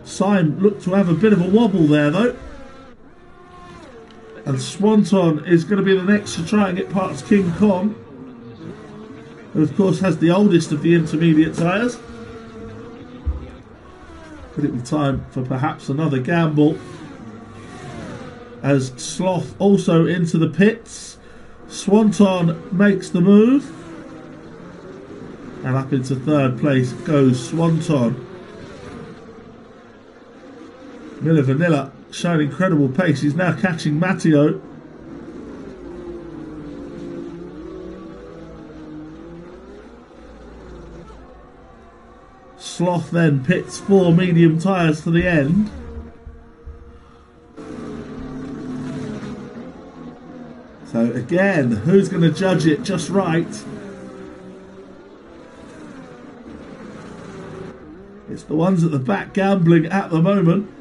Syme looked to have a bit of a wobble there though. And Swanton is going to be the next to try and get past King Kong, who of course has the oldest of the intermediate tyres. Could it be time for perhaps another gamble? As Sloth also into the pits. Swanton makes the move. And up into 3rd place goes Swanton. Miller Vanilla showing incredible pace. He's now catching Matteo. Sloth then pits 4 medium tyres to the end. So again, who's going to judge it just right? It's the ones at the back gambling at the moment.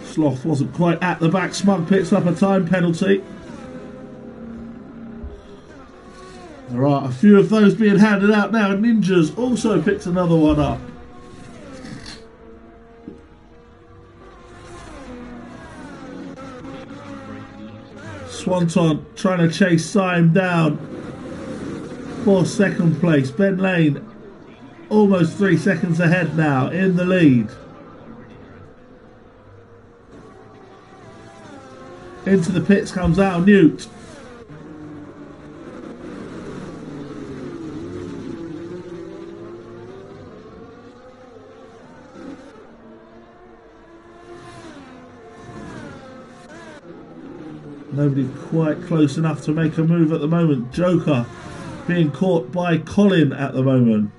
Sloth wasn't quite at the back. Smug picks up a time penalty. There are a few of those being handed out now. Ninjas also picked another one up. Swanton trying to chase Syme down for 2nd place. Ben Lane almost 3 seconds ahead now in the lead. Into the pits comes Al Newt. Nobody quite close enough to make a move at the moment. Joker being caught by Colin at the moment.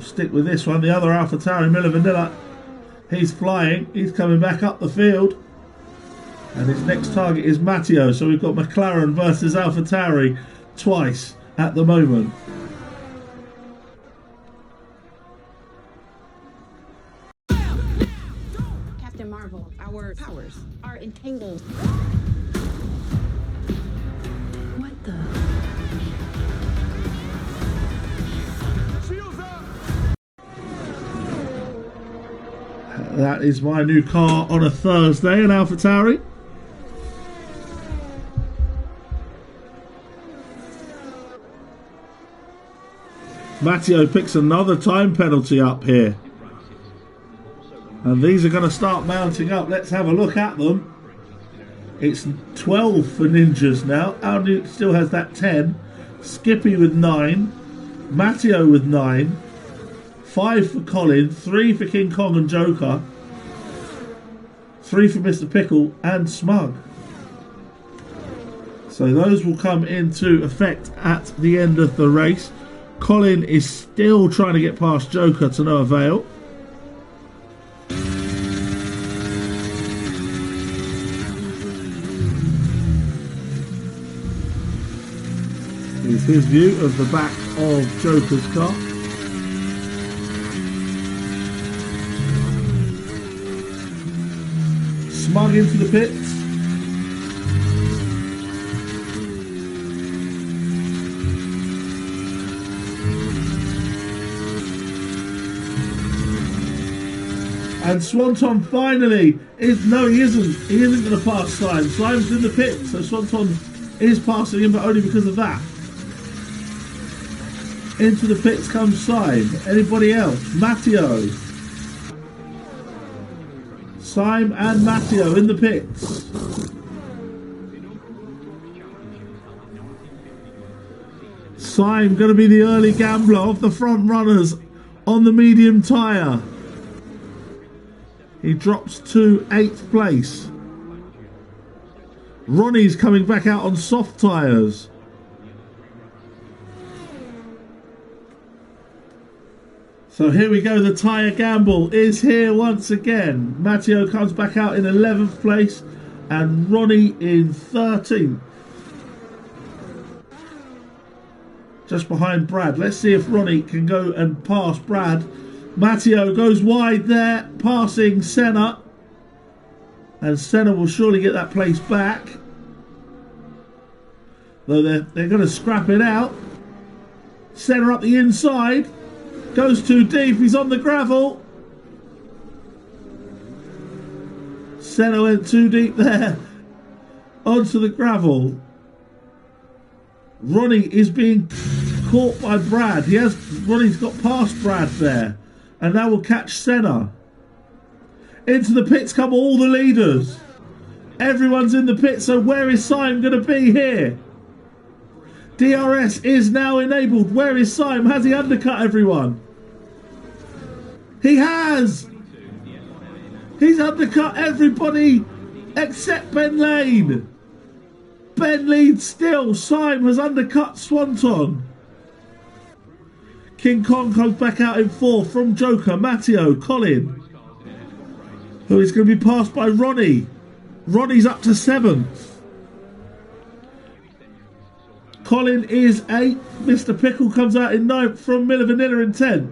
stick with this one. The other AlphaTauri, Miller Vanilla, he's flying. He's coming back up the field. And his next target is Matteo. So we've got McLaren versus AlphaTauri twice at the moment. Captain Marvel, our powers are entangled. What the? That is my new car on a Thursday, an AlphaTauri. Matteo picks another time penalty up here. And these are going to start mounting up. Let's have a look at them. It's 12 for Ninjas now. Al Newt still has that 10. Skippy with 9. Matteo with 9. 5 for Colin. 3 for King Kong and Joker. 3 for Mr. Pickle and Smug. So those will come into effect at the end of the race. Colin is still trying to get past Joker to no avail. Here's his view of the back of Joker's car. Smug into the pits. And Swanton finally is, no he isn't going to pass Slime. Slime's in the pit, so Swanton is passing him, but only because of that. Into the pits comes Slime. Anybody else? Matteo. Slime and Matteo in the pits. Slime going to be the early gambler of the front runners on the medium tyre. He drops to 8th place. Ronnie's coming back out on soft tyres. So here we go, the tyre gamble is here once again. Matteo comes back out in 11th place and Ronnie in 13th. Just behind Brad. Let's see if Ronnie can go and pass Brad. Matteo goes wide there, passing Senna. And Senna will surely get that place back. Though they're going to scrap it out. Senna up the inside. Goes too deep, he's on the gravel. Senna went too deep there. Onto the gravel. Ronnie is being caught by Brad. Ronnie's got past Brad there. And now we'll catch Senna. Into the pits come all the leaders. Everyone's in the pit, so where is Simon going to be here? DRS is now enabled. Where is Simon? Has he undercut everyone? He has! He's undercut everybody except Ben Lane. Ben leads still. Simon has undercut Swanton. King Kong comes back out in 4th from Joker, Matteo, Colin, who is going to be passed by Ronnie. Ronnie's up to 7th. Colin is 8th. Mr. Pickle comes out in 9th from Miller Vanilla in 10th.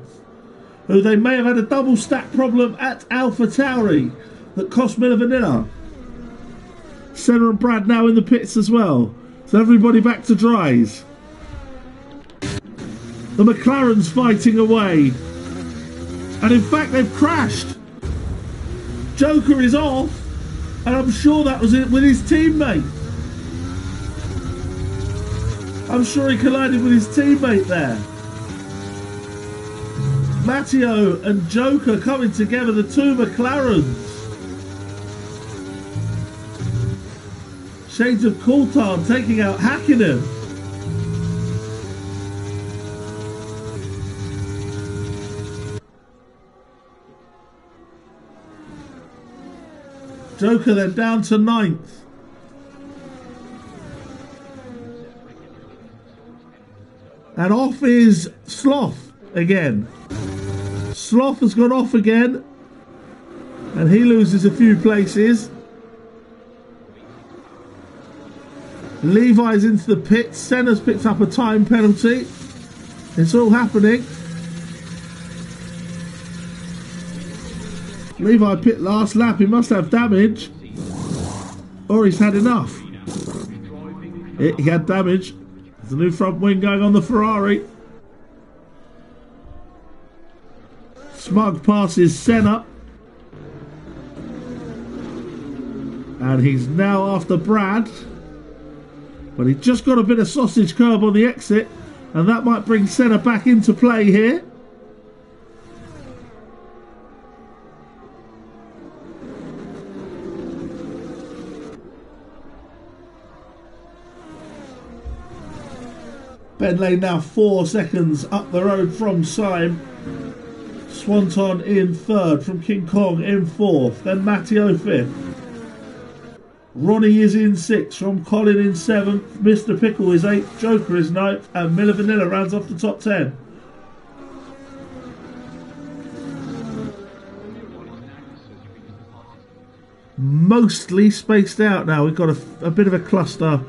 Who they may have had a double stack problem at AlphaTauri that cost Miller Vanilla. Senna and Brad now in the pits as well. So everybody back to dries. The McLaren's fighting away. And in fact they've crashed. Joker is off. And I'm sure that was it with his teammate. I'm sure he collided with his teammate there. Matteo and Joker coming together, the two McLarens. Shades of Coulthard taking out Hakkinen. Joker then down to 9th. And off is Sloth again. Sloth has gone off again, and he loses a few places. Levi's into the pit. Senna's picked up a time penalty. It's all happening. Levi pit last lap. He must have damage, or he's had enough. He had damage. There's a new front wing going on the Ferrari. Smug passes Senna, and he's now after Brad, but he just got a bit of sausage curb on the exit, and that might bring Senna back into play here. Ben Lane now 4 seconds up the road from Syme. Swanton in third, from King Kong in fourth, then Matteo fifth. Ronnie is in sixth, from Colin in seventh, Mr. Pickle is eighth, Joker is ninth, and Miller Vanilla rounds off the top 10. Mostly spaced out now. We've got a bit of a cluster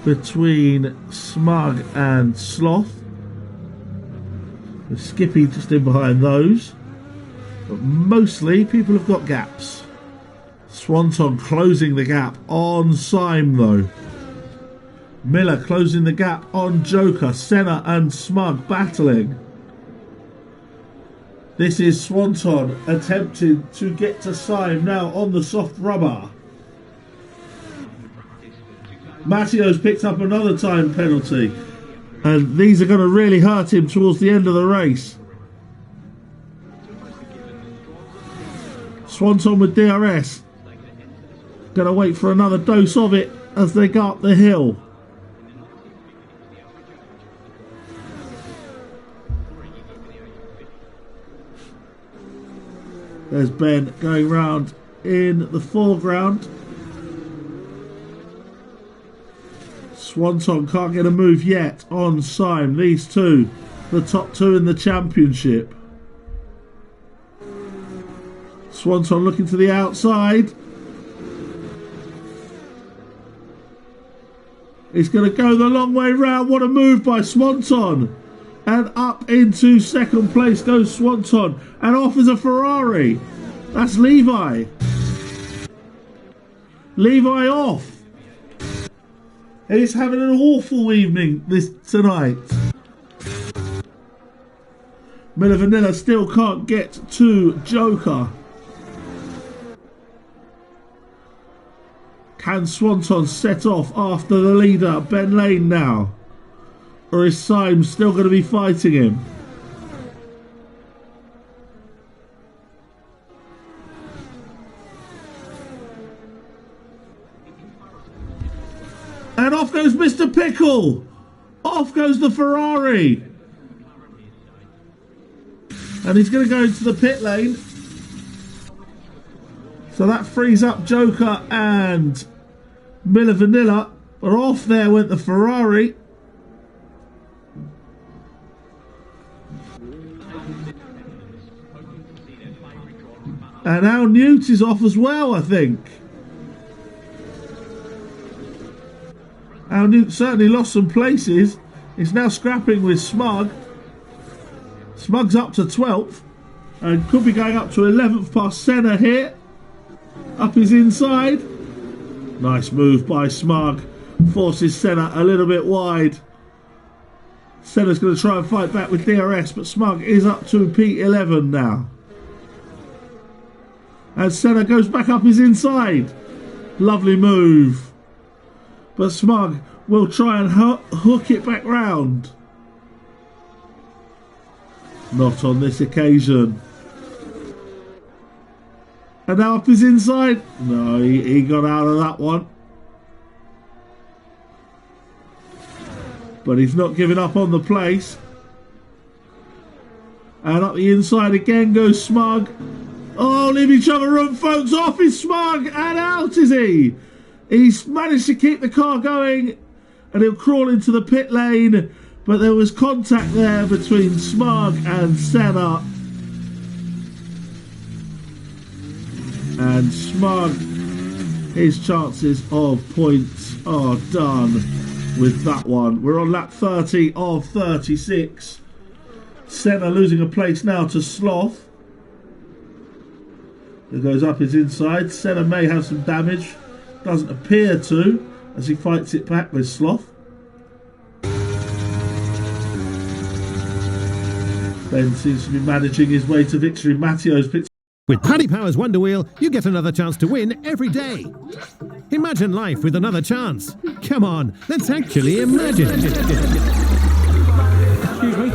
between Smug and Sloth. With Skippy just in behind those. But mostly people have got gaps. Swanton closing the gap on Syme though. Miller closing the gap on Joker. Senna and Smug battling. This is Swanton attempting to get to Syme now on the soft rubber. Matteo's picked up another time penalty, and these are going to really hurt him towards the end of the race. Swanton with DRS. Going to wait for another dose of it as they go up the hill. There's Ben going round in the foreground. Swanton can't get a move yet on Syme. These two, the top two in the championship. Swanton looking to the outside. He's going to go the long way round. What a move by Swanton. And up into second place goes Swanton. And off is a Ferrari. That's Levi. Levi off. He's having an awful evening tonight. Miller Vanilla still can't get to Joker. Can Swanton set off after the leader, Ben Lane now? Or is Syme still going to be fighting him? And off goes Mr. Pickle. Off goes the Ferrari. And he's going to go into the pit lane. So that frees up Joker and Miller Vanilla. But off there went the Ferrari. And Al Newt is off as well, I think. Al Newt certainly lost some places. He's now scrapping with Smug. Smug's up to 12th. And could be going up to 11th past Senna here. Up his inside. Nice move by Smug. Forces Senna a little bit wide. Senna's going to try and fight back with DRS, but Smug is up to P11 now. And Senna goes back up his inside. Lovely move. But Smug will try and hook it back round. Not on this occasion. And now up his inside. No, he got out of that one. But he's not giving up on the place. And up the inside again goes Smug. Oh, leave each other room, folks. Off is Smug. And out is he. He's managed to keep the car going. And he'll crawl into the pit lane. But there was contact there between Smug and Senna. And Smug, his chances of points are done with that one. We're on lap 30 of 36. Senna losing a place now to Sloth, who goes up his inside. Senna may have some damage, doesn't appear to, as he fights it back with Sloth. Ben seems to be managing his way to victory. Matteo's picked. With Paddy Power's Wonder Wheel, you get another chance to win every day. Imagine life with another chance. Come on, let's actually imagine. Excuse me,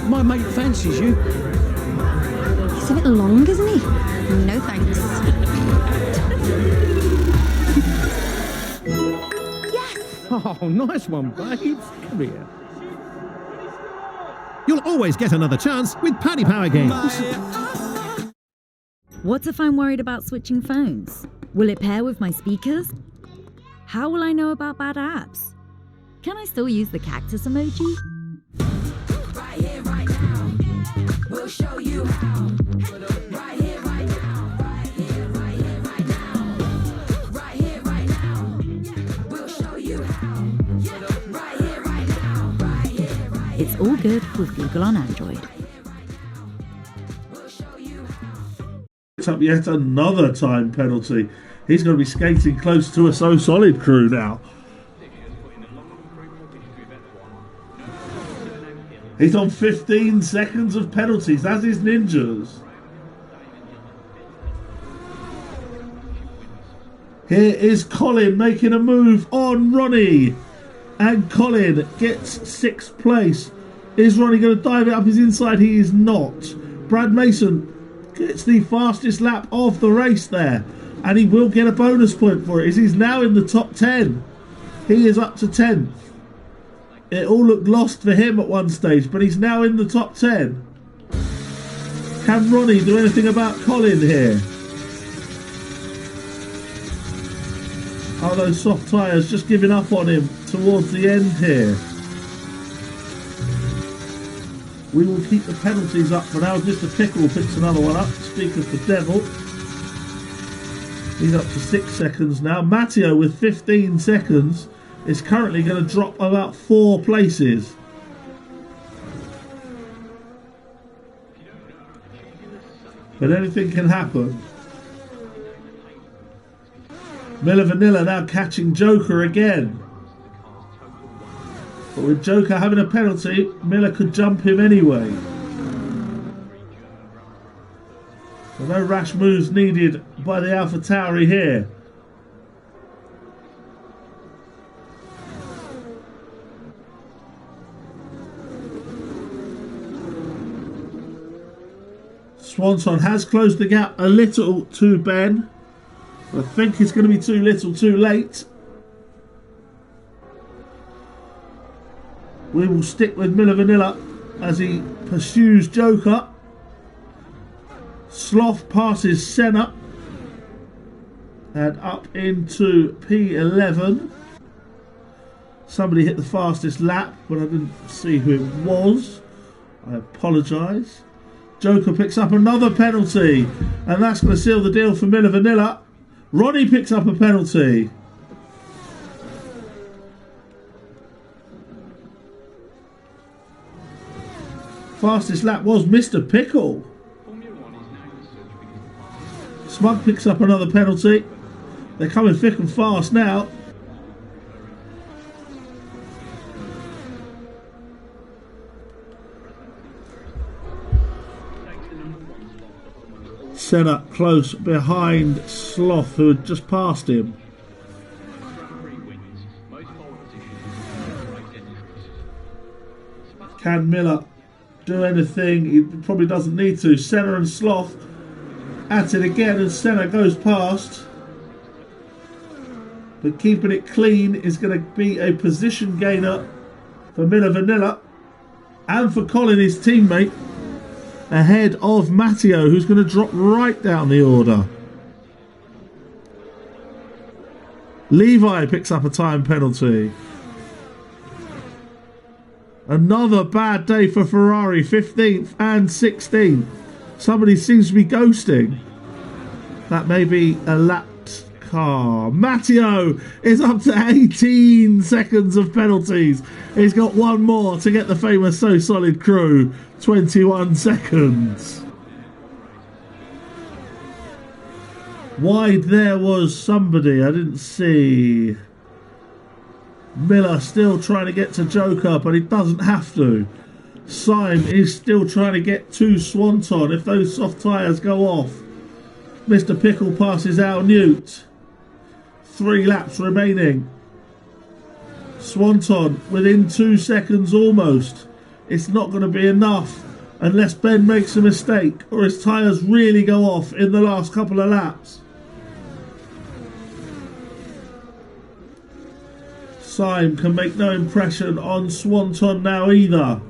my mate fancies you. He's a bit long, isn't he? No thanks. Yes! Oh, nice one, babes. Come here. You'll always get another chance with Paddy Power games. What if I'm worried about switching phones? Will it pair with my speakers? How will I know about bad apps? Can I still use the cactus emoji? Right here, right now. We'll show you how. Right here, right now. Right here, right here, right now. Right here, right now. We'll show you how. Right here, right now. Right here, right here. It's all good with Google on Android. Up yet another time penalty. He's going to be skating close to a So Solid crew now. He's on 15 seconds of penalties, as is Ninjas. Here is Colin making a move on Ronnie, and Colin gets 6th place. Is Ronnie going to dive it up his inside? He is not. Brad Mason gets the fastest lap of the race there, and he will get a bonus point for it, as he's now in the top 10. He is up to 10th. It all looked lost for him at one stage, but he's now in the top 10. Can Ronnie do anything about Colin here? Are those soft tyres just giving up on him towards the end here? We will keep the penalties up for now. Mr. Pickle picks another one up. Speak of the devil. He's up to 6 seconds now. Matteo with 15 seconds is currently going to drop about 4 places. But anything can happen. Miller Vanilla now catching Joker again. But with Joker having a penalty, Miller could jump him anyway. So no rash moves needed by the AlphaTauri here. Swanson has closed the gap a little to Ben. But I think it's going to be too little too late. We will stick with Miller Vanilla as he pursues Joker. Sloth passes Senna. And up into P11. Somebody hit the fastest lap, but I didn't see who it was. I apologise. Joker picks up another penalty. And that's going to seal the deal for Miller Vanilla. Ronnie picks up a penalty. Fastest lap was Mr. Pickle. Smug picks up another penalty. They're coming thick and fast now. Senna close behind Sloth, who had just passed him. Can Miller do anything? He probably doesn't need to. Senna and Sloth at it again, and Senna goes past. But keeping it clean is going to be a position gainer for Miller Vanilla and for Colin, his teammate, ahead of Matteo, who's going to drop right down the order. Levi picks up a time penalty. Another bad day for Ferrari, 15th and 16th. Somebody seems to be ghosting. That may be a lapped car. Matteo is up to 18 seconds of penalties. He's got one more to get the famous So Solid crew. 21 seconds. Wide there was somebody I didn't see. Miller still trying to get to Joker, but he doesn't have to. Syme is still trying to get to Swanton if those soft tyres go off. Mr. Pickle passes Al Newt. 3 laps remaining. Swanton within 2 seconds almost. It's not going to be enough unless Ben makes a mistake or his tyres really go off in the last couple of laps. Syme can make no impression on Swanton now either.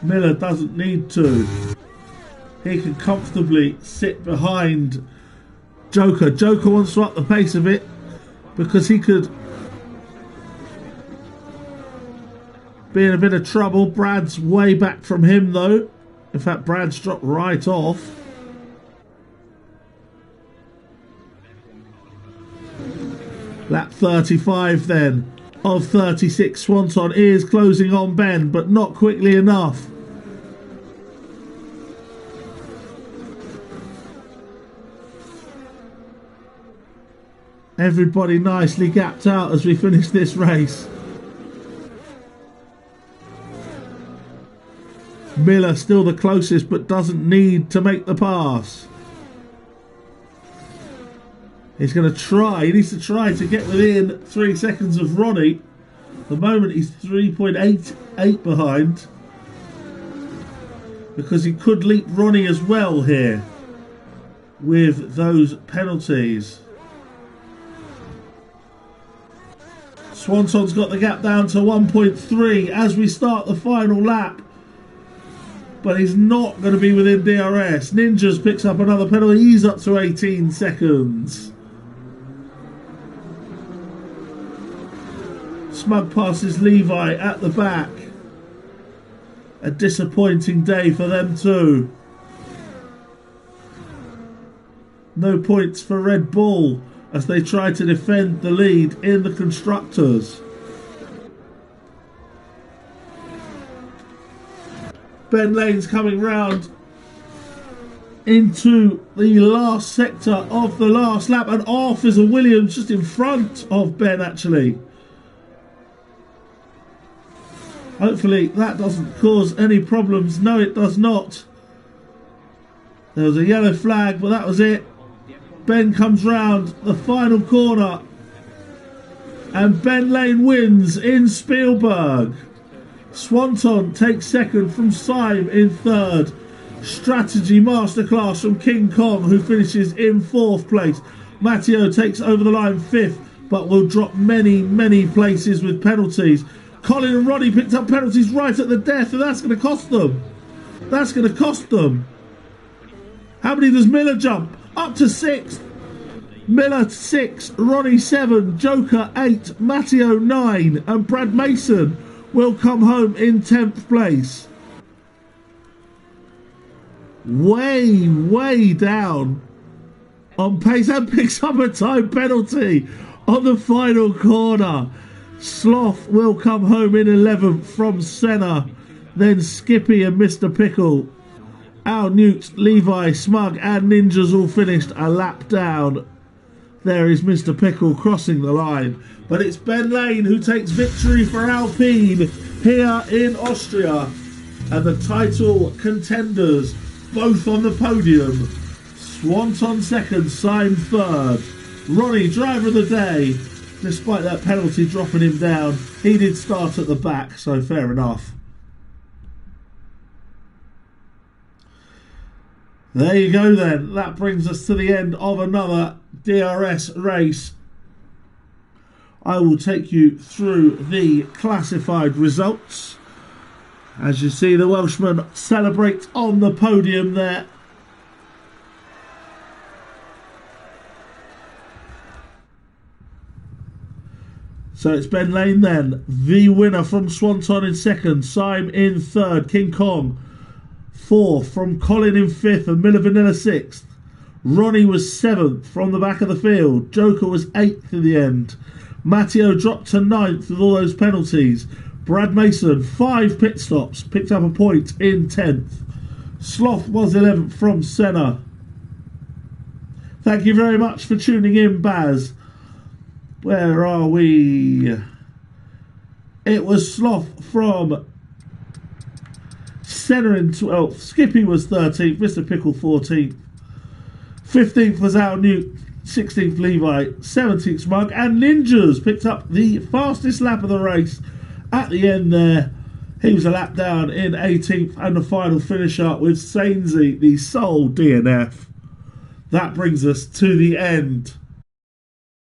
Miller doesn't need to. He can comfortably sit behind Joker. Joker wants to up the pace of it because he could be in a bit of trouble. Brad's way back from him though. In fact, Brad's dropped right off. Lap 35 then of 36. Swanton is closing on Ben, but not quickly enough. Everybody nicely gapped out as we finish this race. Miller still the closest, but doesn't need to make the pass. He's going to try. He needs to try to get within 3 seconds of Ronnie. At the moment he's 3.88 behind. Because he could leap Ronnie as well here with those penalties. Swanton's got the gap down to 1.3 as we start the final lap. But he's not going to be within DRS. Ninjas picks up another penalty. He's up to 18 seconds. Smug passes Levi at the back. A disappointing day for them too. No points for Red Bull as they try to defend the lead in the constructors. Ben Lane's coming round into the last sector of the last lap, and off is a Williams just in front of Ben actually. Hopefully that doesn't cause any problems. No, it does not. There was a yellow flag, but that was it. Ben comes round the final corner and Ben Lane wins in Spielberg. Swanton takes second from Syme in third. Strategy masterclass from King Kong, who finishes in 4th place. Matteo takes over the line 5th, but will drop many places with penalties. Colin and Roddy picked up penalties right at the death, and that's going to cost them. That's going to cost them. How many does Miller jump? Up to 6th. Miller 6, Ronnie 7, Joker 8, Matteo 9, and Brad Mason will come home in 10th place. Way down on pace, and picks up a time penalty on the final corner. Sloth will come home in 11th from Senna. Then Skippy and Mr. Pickle. Al Newt, Levi, Smug and Ninjas all finished a lap down. There is Mr. Pickle crossing the line. But it's Ben Lane who takes victory for Alpine here in Austria. And the title contenders both on the podium. Swanton second, Syme third. Ronnie, driver of the day. Despite that penalty dropping him down, he did start at the back, so fair enough. There you go then. That brings us to the end of another DRS race. I will take you through the classified results. As you see, the Welshman celebrates on the podium there. So it's Ben Lane then, the winner from Swanton in second, Syme in third, King Kong 4th from Colin in 5th and Miller Vanilla 6th. Ronnie was 7th from the back of the field. Joker was 8th in the end. Matteo dropped to 9th with all those penalties. Brad Mason, 5 pit stops, picked up a point in 10th. Sloth was 11th from Senna. Thank you very much for tuning in, Baz. Where are we? It was Sloth from Senna in 12th. Skippy was 13th. Mr. Pickle 14th. 15th was Al Newt. 16th Levi. 17th Smug. And Ninjas picked up the fastest lap of the race at the end there. He was a lap down in 18th. And the final finish up with Sainsy, the sole DNF. That brings us to the end